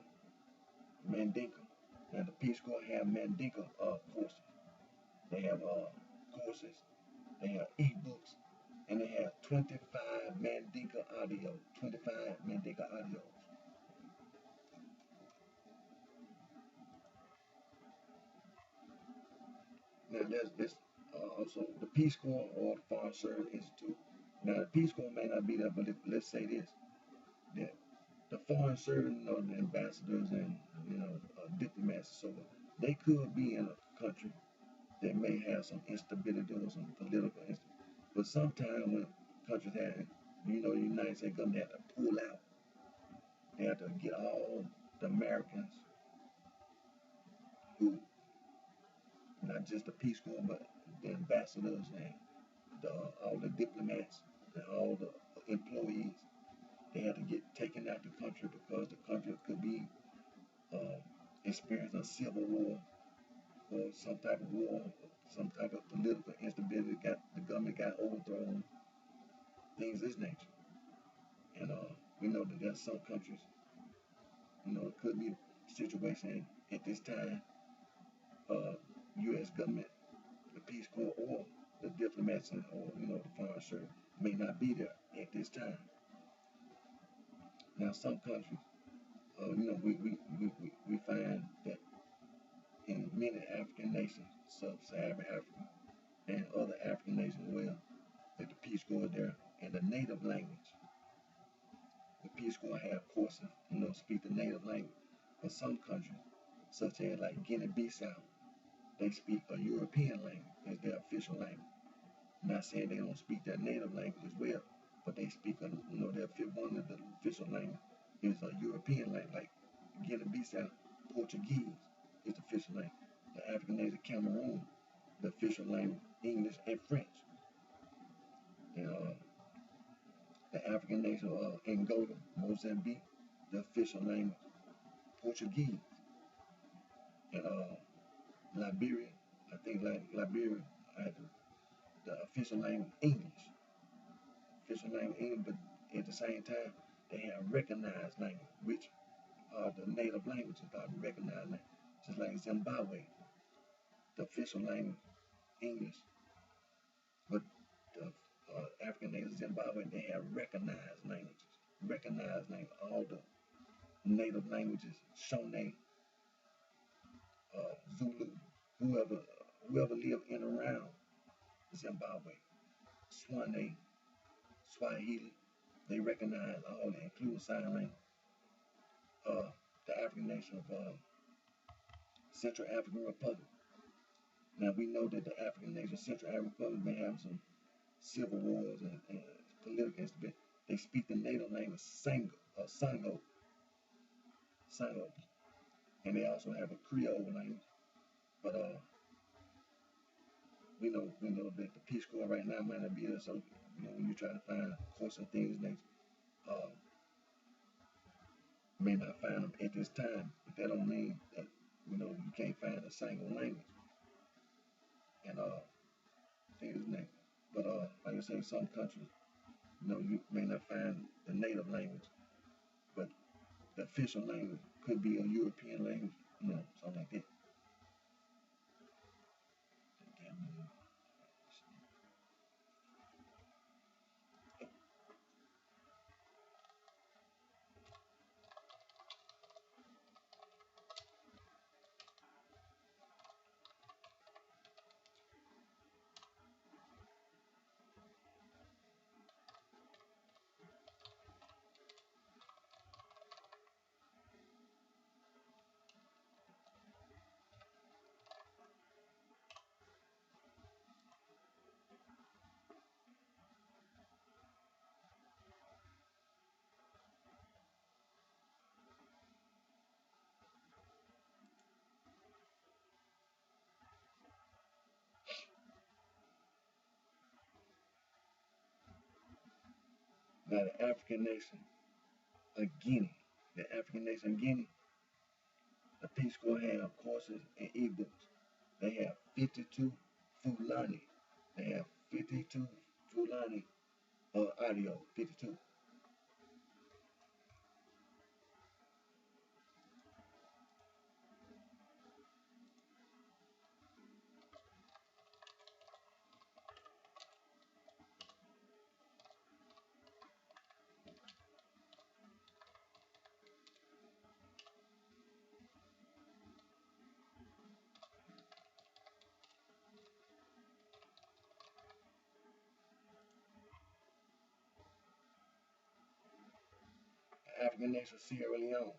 Mandinka. Now the Peace Corps have Mandinka courses. They have courses. They have ebooks, and they have 25 Mandinka audio. 25 Mandinka audios. Now there's this also the Peace Corps or the Foreign Service Institute. Now the Peace Corps may not be there, but let's say this: that the foreign service, the ambassadors and diplomats, so they could be in a country that may have some instability or some political instability. But sometimes when countries have, the United States government have to pull out. They have to get all the Americans who, not just the Peace Corps, but the ambassadors and all the diplomats and all the employees. They have to get taken out the country because the country could be experiencing a civil war or some type of war, some type of political instability. The government got overthrown, things of this nature. And we know that there are some countries, it could be a situation at this time, U.S. government, the Peace Corps, or the diplomats or the foreign service may not be there at this time. Now, some countries, we find that in many African nations, sub-Saharan Africa, and other African nations as well, that the Peace Corps is there in the native language. The Peace Corps have courses, speak the native language. But some countries, such as like Guinea-Bissau, they speak a European language as their official language. I'm not saying they don't speak their native language as well, but they speak, one of the official language is a European language, like Guinea-Bissau, Portuguese is the official language. The African nation of Cameroon, the official language, English and French. And the African nation of Angola, Mozambique, the official language, Portuguese. And Liberia, I think Liberia, the official language, English. Official language, English, but at the same time, they have recognized language, which are the native languages are recognized language. Just like Zimbabwe, the official language, English, but the African nation of Zimbabwe, they have recognized languages. All the native languages, Shone, Zulu, whoever lived in and around Zimbabwe, Swane, Swahili, they recognize all that, including sign language. The African nation of Central African Republic. Now we know that the African nation, Central African Republic, may have some civil wars and political instability. They speak the native language Sango, and they also have a Creole language. But we know that the Peace Corps right now might not be there. So when you try to find course and things next, may not find them at this time. But that don't mean that you can't find a single language and things next. But like I say, some countries, you may not find the native language, but the official language could be a European language, something like that. Now the African nation of Guinea, the Peace Corps have courses and ebooks. They have 52 Fulani. They have 52 Fulani audio 52. African nation Sierra Leone.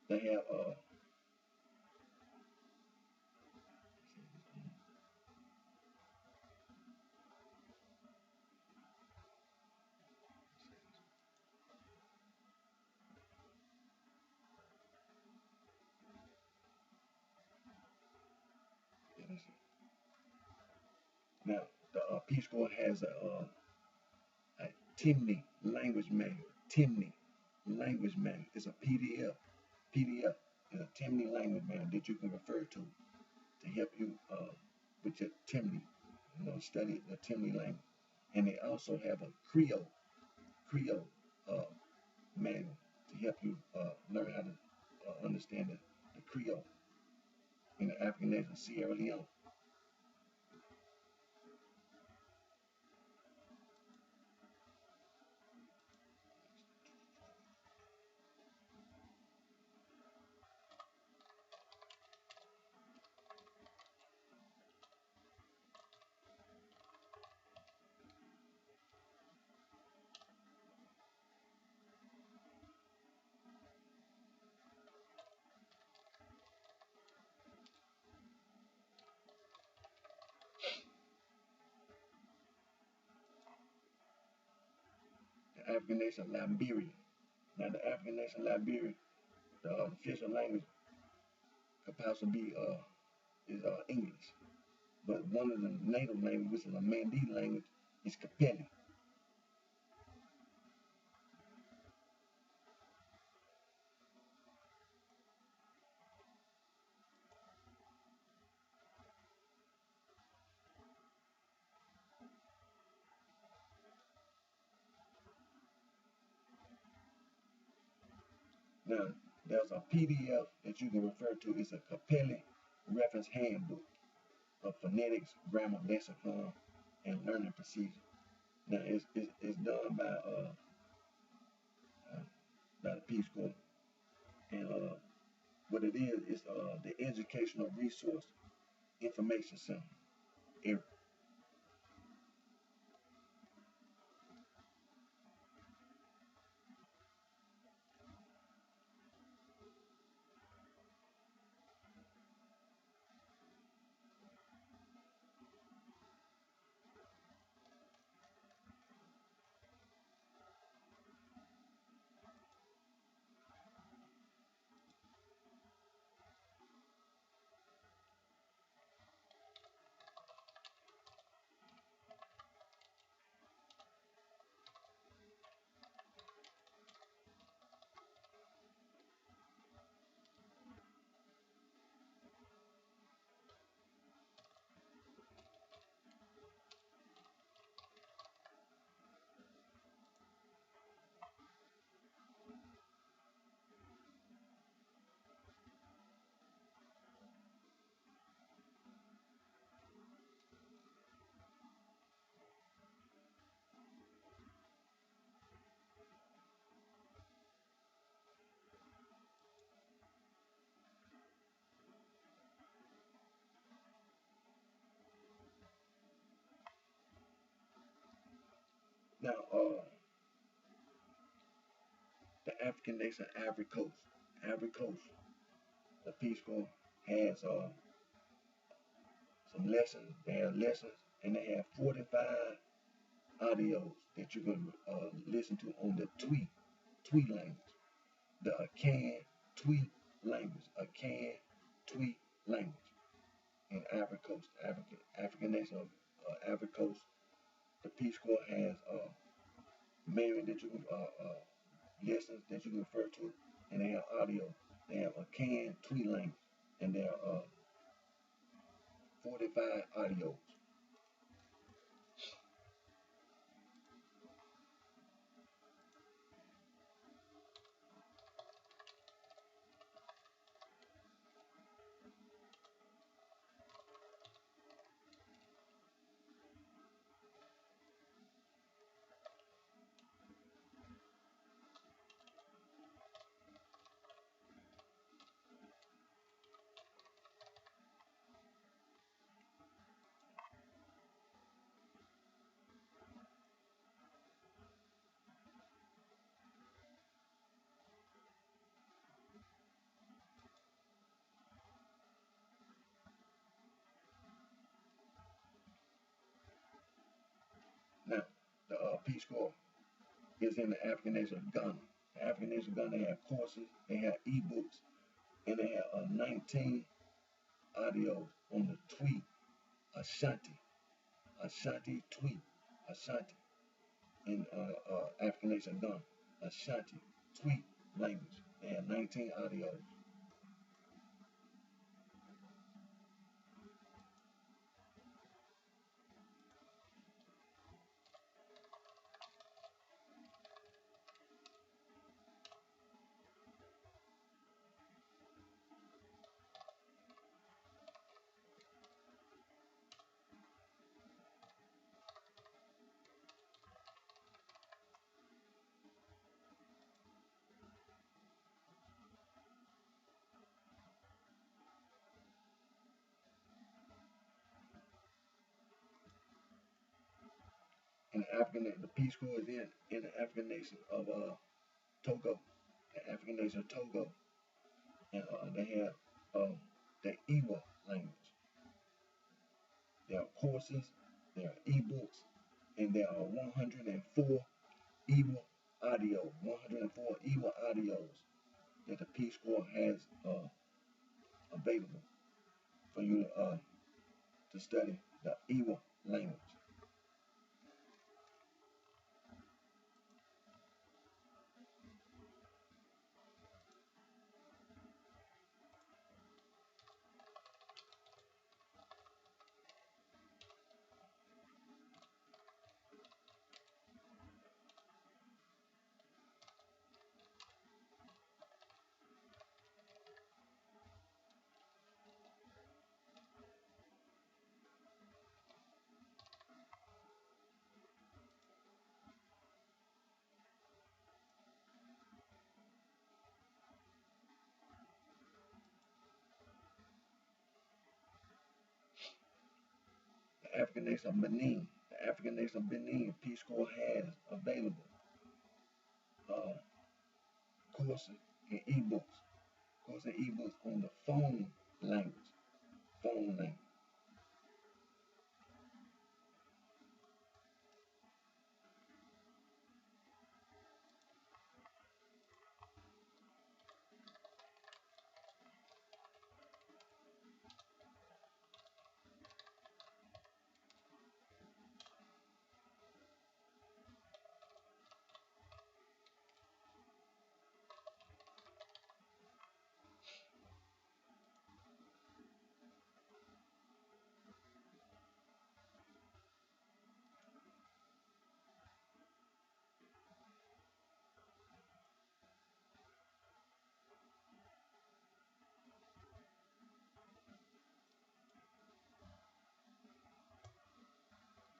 They have now the Peace Corps has a Timney language manual. Timney language manual is a PDF. PDF is a Timney language manual that you can refer to help you with your Timney, study the Timney language. And they also have a Creole manual to help you learn how to understand the Creole in the African nation of Sierra Leone. The African nation of Liberia. Now, the African nation of Liberia, the official language could possibly be is English. But one of the native languages, which is a Mandi language, is Kapeli. Now, there's a PDF that you can refer to. It's a Kapeli reference handbook of phonetics, grammar, lexicon, and learning procedure. Now, it's done by the Peace Corps, and what it is the Educational Resource Information Center. Now, the African nation Ivory Coast. Ivory Coast, the Peace Corps has some lessons. They have lessons, and they have 45 audios that you can listen to on the Twi language, the Akan Twi language, Akan Twi language in Ivory Coast, African nation of Ivory Coast. The Peace Corps has manual that you can lessons that you can refer to, and they have audio. They have Akan Twi language, and there are 45 audios. Now, the Peace Corps is in the African nation of Ghana. The African nation of Ghana, they have courses, they have ebooks, and they have 19 audios on the tweet Ashanti. Ashanti tweet. Ashanti in African nation of Ghana. Ashanti tweet language. They have 19 audios. In the the Peace Corps is in the African nation of Togo, the African nation of Togo, and they have the Iwa language. There are courses, there are ebooks, and there are 104 Iwa 104 Iwa audios that the Peace Corps has available for you to study the Iwa language. The African nation of Benin, the African nation of Benin Peace Corps has available uh, courses and ebooks, on the phone language, phone language.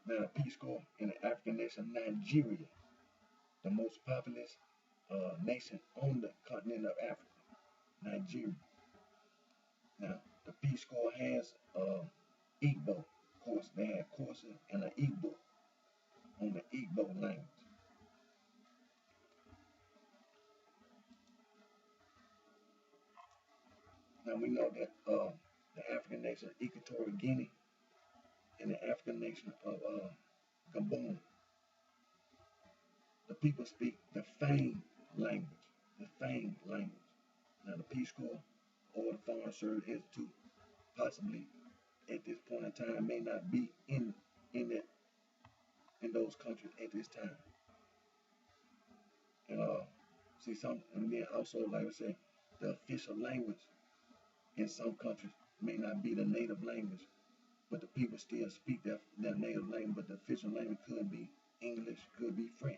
Now, the Peace Corps in the African nation of Nigeria, the most populous nation on the continent of Africa, Nigeria. Now, the Peace Corps has Igbo course. They have courses and an Igbo on the Igbo language. Now, we know that the African nation of Equatorial Guinea and the African nation of Gabon, the people speak the Fang language. The Fang language. Now, the Peace Corps or the Foreign Service Institute possibly at this point in time may not be in that in those countries at this time. And see some, and then also like I say, the official language in some countries may not be the native language but the people still speak their native language, but the official language could be English, could be French.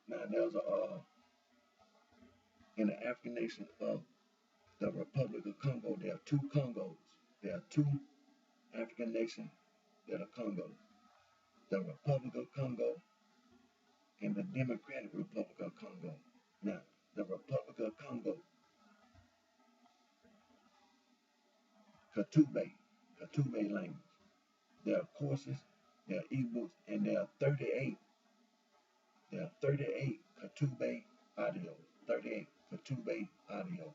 Now there's in the African nation of the Republic of Congo, there are two Congos. There are two African nations that are Congos. The Republic of Congo and the Democratic Republic of Congo. Now, the Republic of Congo, Katube language. There are courses, there are ebooks, and there are 38 Katube audios. 38 Katube audios.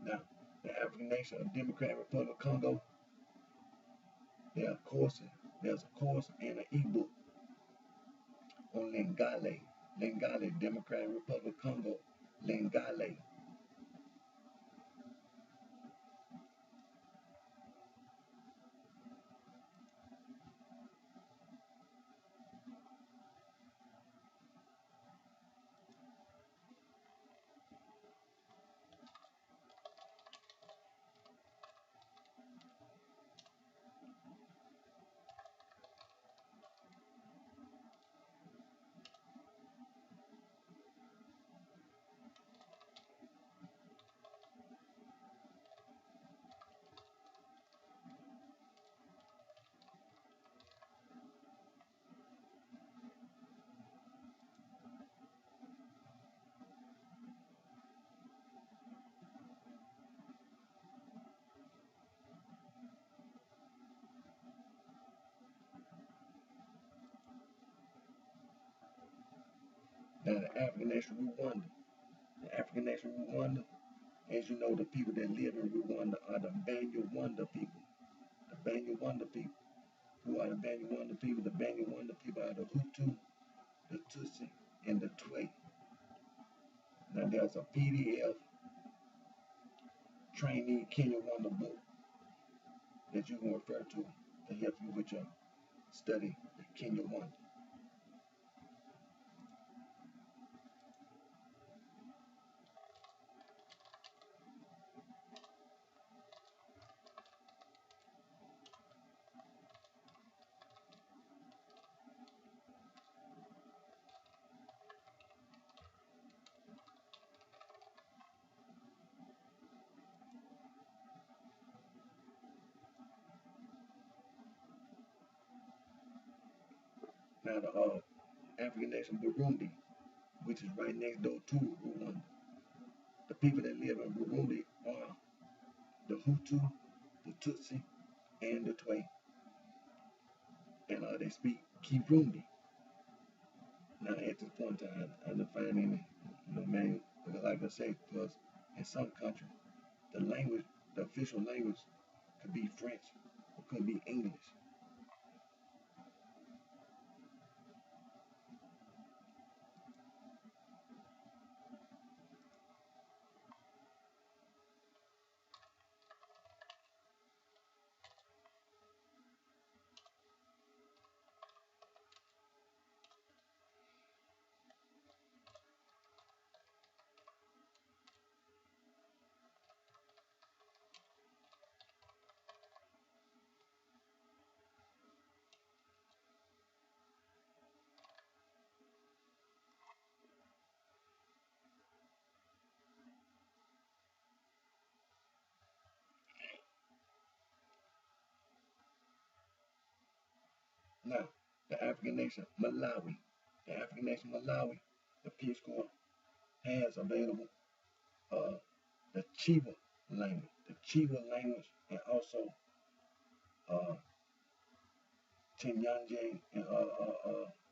Now, the African nation of Democratic Republic of Congo, there are courses, there's a course and an ebook on Lingale. Lingale, Democratic Republic of Congo, Lingale. Now, the African nation Rwanda. The African nation Rwanda, as you know, the people that live in Rwanda are the Banyarwanda people. The Banyarwanda people. Who are the Banyarwanda people? The Banyarwanda people are the Hutu, the Tutsi, and the Twe. Now, there's a PDF trainee Kenya Wonder book that you can refer to help you with your study with Kenya Wonder. Now the African nation Burundi, which is right next door to Rwanda. The people that live in Burundi are the Hutu, the Tutsi, and the Twa, and they speak Kirundi. Now at this point in time, I didn't find any, manual, because like I say, because in some countries, the language, the official language could be French, or could be English. Now, the African nation Malawi, the Peace Corps has available the Chiva language, and also uh, Chinyanje and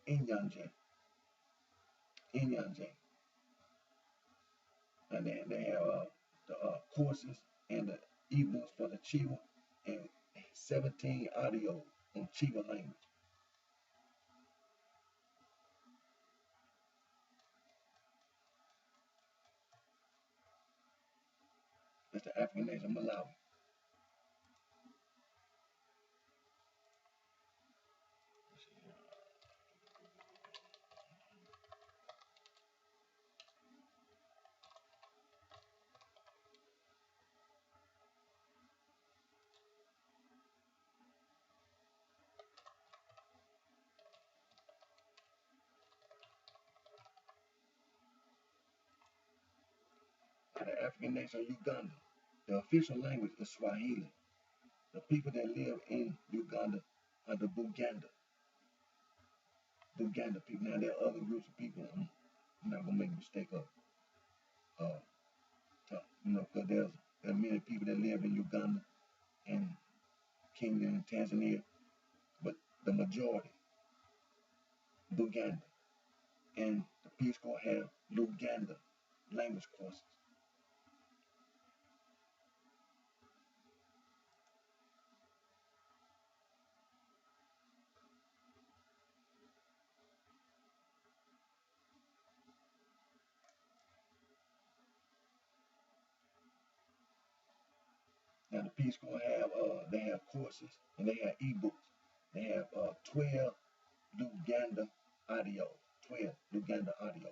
Inyanje, Inyanje, and they have the courses and the ebooks for the Chiva, and 17 audio on Chiva language. That's the African nation Malawi. Now, the African nation Uganda, the official language is Swahili. The people that live in Uganda are the Buganda people. Now there are other groups of people. I'm not gonna make a mistake of, uh, because there are many people that live in Uganda and Kenya and Tanzania, but the majority Buganda, and the Peace Corps have Luganda language courses. Now the Peace Corps they have courses and they have ebooks. They have 12 Luganda audio, 12 Luganda audio.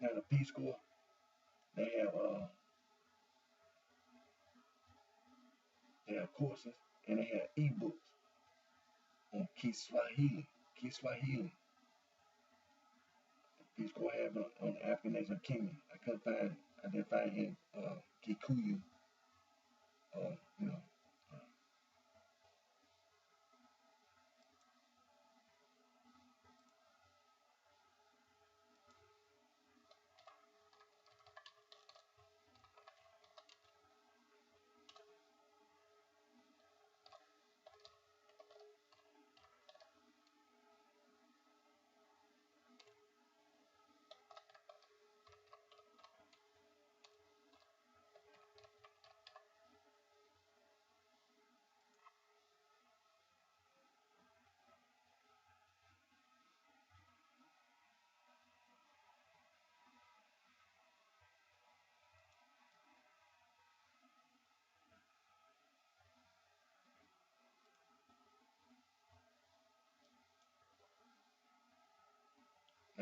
Now the Peace Corps they have courses and they have ebooks on Kiswahili. Kiswahili. Peace Corps have on the African nation of Kenya. I didn't find in Kikuyu, or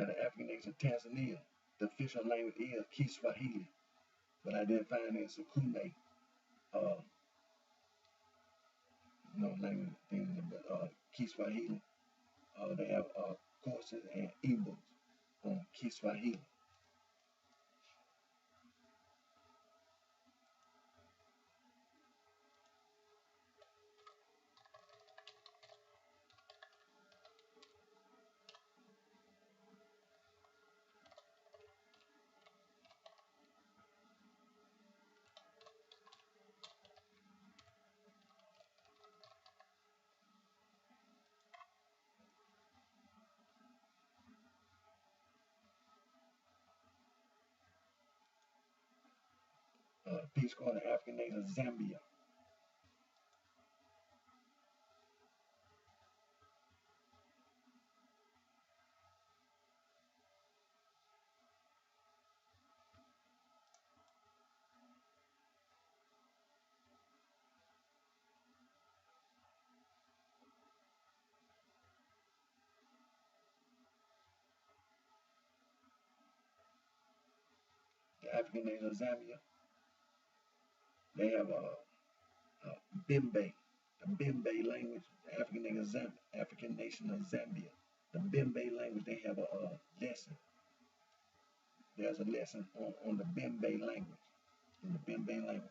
Now the African nation of Tanzania, the official language is Kiswahili, but I didn't find in Sukume, language things, but Kiswahili. They have courses and ebooks on Kiswahili. Peace Corps, the African nation of Zambia. The African nation of Zambia. They have Bimbe, the Bimbe language, the African nation of Zambia. The Bimbe language, they have a lesson. There's a lesson on the Bimbe language. In the Bimbe language.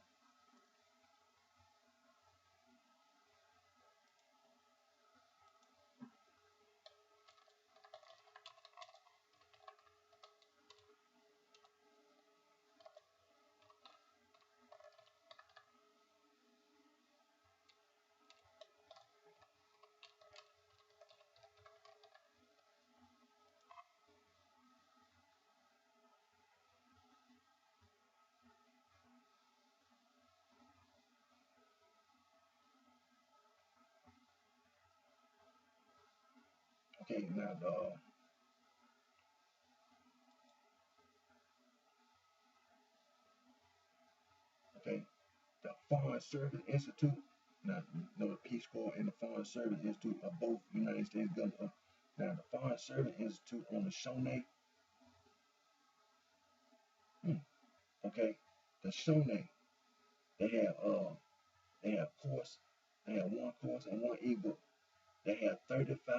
Okay, now the Foreign Service Institute. Now, the Peace Corps and the Foreign Service Institute are both United States government. Now, the Foreign Service Institute on the Shone. Okay, the Shone. They have course. They have one course and one ebook. They have 35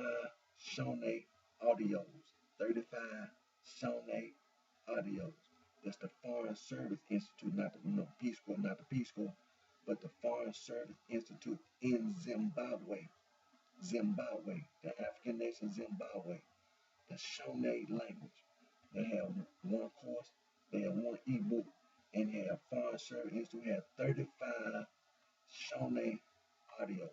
Shone audios. 35 Shone audios. That's the Foreign Service Institute, not the Peace Corps, not the Peace Corps, but the Foreign Service Institute in Zimbabwe. Zimbabwe, the African nation Zimbabwe, the Shone language. They have one course, they have one ebook, and they have Foreign Service Institute have 35 Shone audio.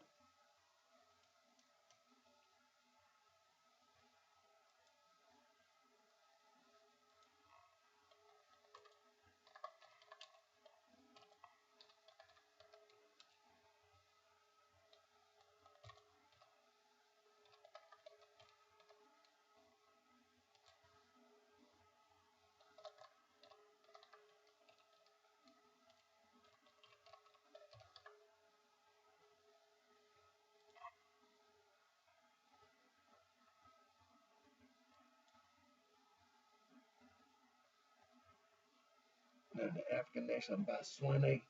Now the African nation of Botswana,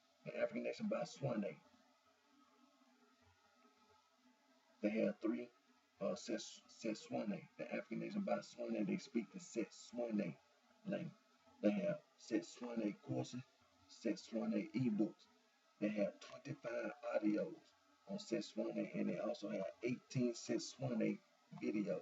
they have three Setswana. The African nation of Botswana, they speak the Setswana language. They have Setswana courses, Setswana ebooks. They have 25 audios on Setswana, and they also have 18 Setswana videos.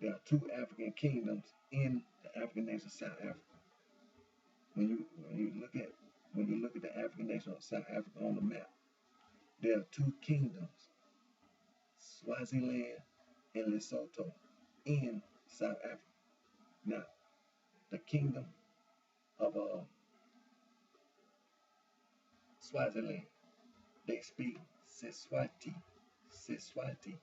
there are two African kingdoms in the African nation of South Africa. When you look at the African nation of South Africa on the map, there are two kingdoms, Swaziland and Lesotho, in South Africa. Now, the kingdom of Swaziland, they speak Siswati. Siswati.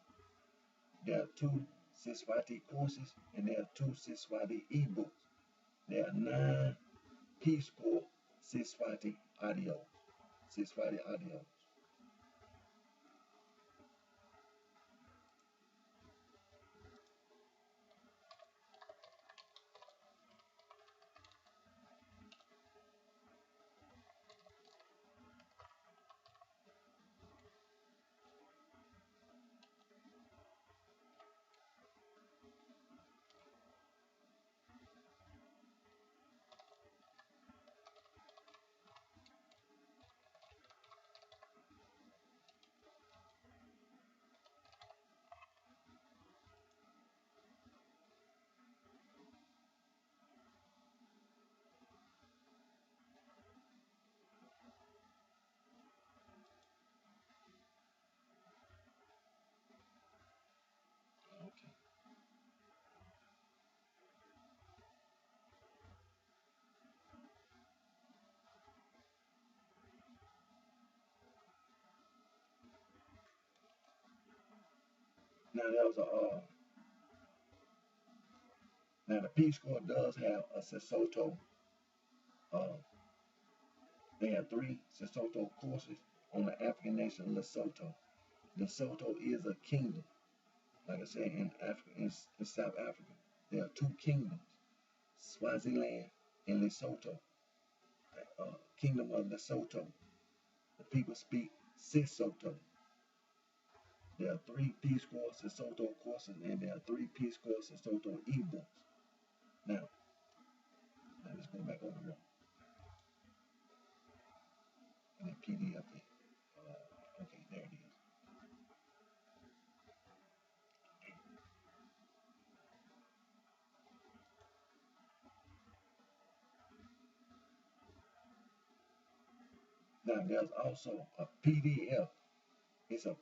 There are two Siswati courses and there are two Siswati ebooks. There are 9 Peace Corps Siswati audios. Siswati audios. Okay. Now the Peace Corps does have a Sesotho. Uh, they have 3 Sesotho courses on the African nation of Lesotho. Lesotho is a kingdom. Like I said, in Africa, in South Africa, there are 2 kingdoms, Swaziland and Lesotho. Kingdom of Lesotho, the people speak Sesotho. There are 3 Peace Corps Sesotho courses and there are 3 Peace Corps Sesotho ebooks. Now, let's go back over here. And the PDF. Okay, there it is. Now, there's also a PDF. It's a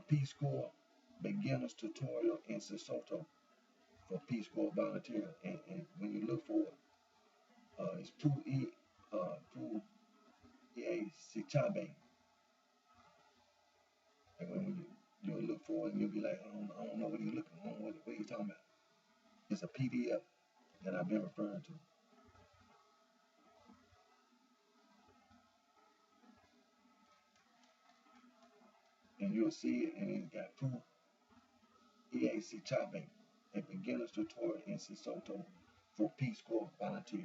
Peace Corps beginner's tutorial in Sesotho for Peace Corps volunteers. And when you look for it, it's Pu Sichabe. And when you'll look for it and you'll be like, I don't know what you're looking for, what are you talking about? It's a PDF that I've been referring to. And you'll see it, and it's got Pu Sichabe, a beginner's tutorial in Sesotho for Peace Corps volunteers.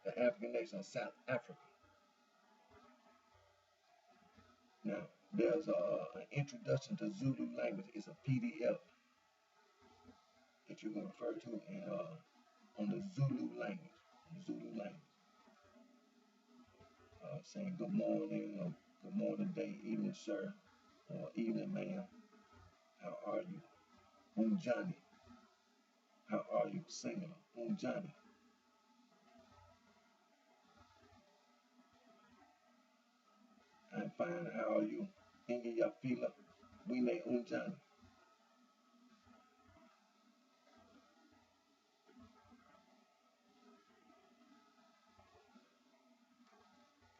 The African nation of South Africa. Now, there's an introduction to Zulu language. It's a PDF that you can refer to on the Zulu language. Zulu language. Saying good morning, or good morning, day, evening, sir, or evening, ma'am. How are you? Unjani. How are you? Singular. Unjani. I'm fine. How are you? Ingi Yafila. Wine Unjani.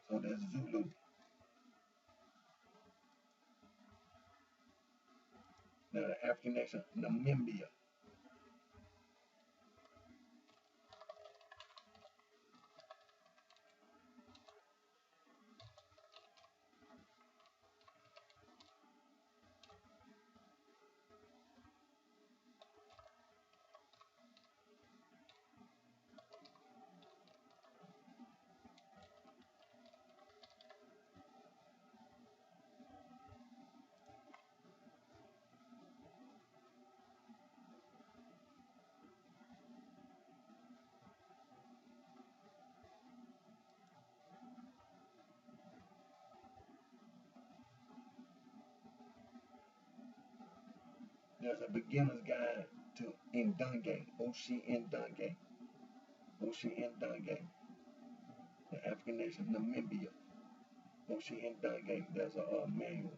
So that's Zulu. Now the African nation, Namibia. There's a beginner's guide to Ndunge, Oshi Ndunge, Oshi Ndunge, the African nation of Namibia. Oshi Ndunge, there's a manual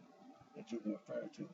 that you can refer to.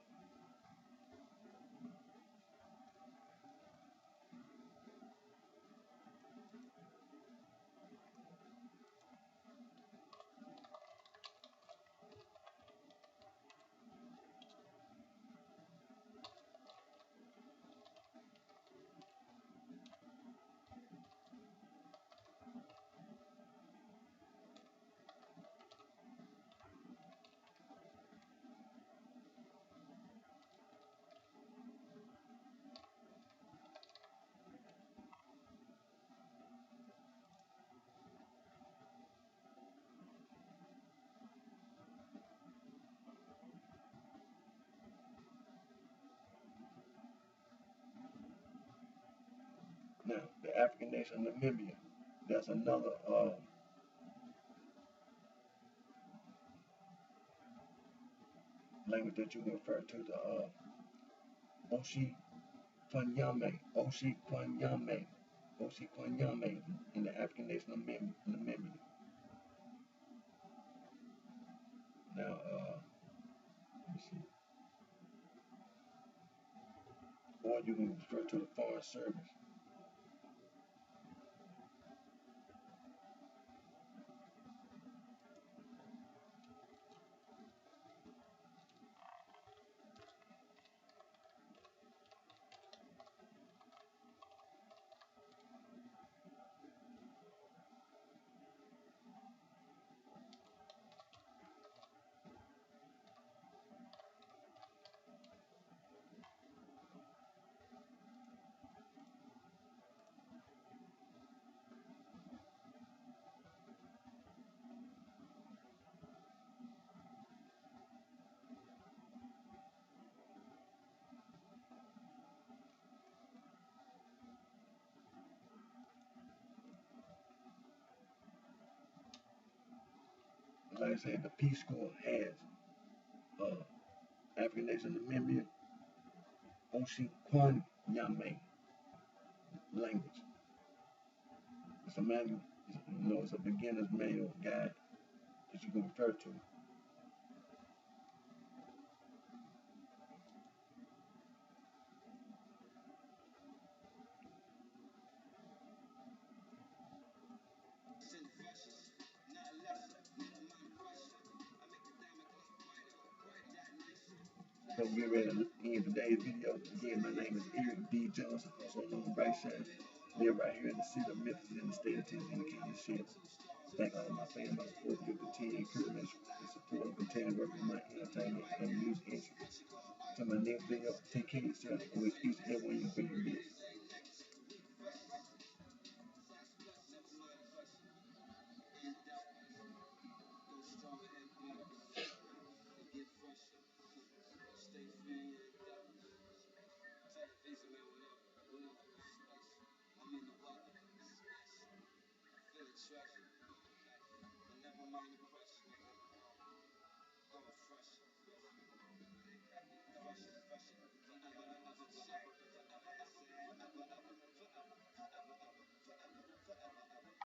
Now, the African nation of Namibia, there's another language that you can refer to, the Oshi Kwanyame, Oshi Kwanyame, Oshi Kwanyame in the African nation of Namibia. Now, let me see. Or you can refer to the Foreign Service. Like I said, the Peace Corps has uh, African nation of Namibia, Oshi Kwanyame language. It's a manual, it's a beginner's manual guide that you can refer to. So get ready to end today's video. Again, my name is Eric D. Johnson, also known as BrightShine. Live right here in the city of Memphis in the state of Tennessee, Kansas City. Thank all of my fans for support, your continued encouragement and support, and continue working on my entertainment and music interests. Till my next video, take care of yourself and with each and every one of your favorite bits.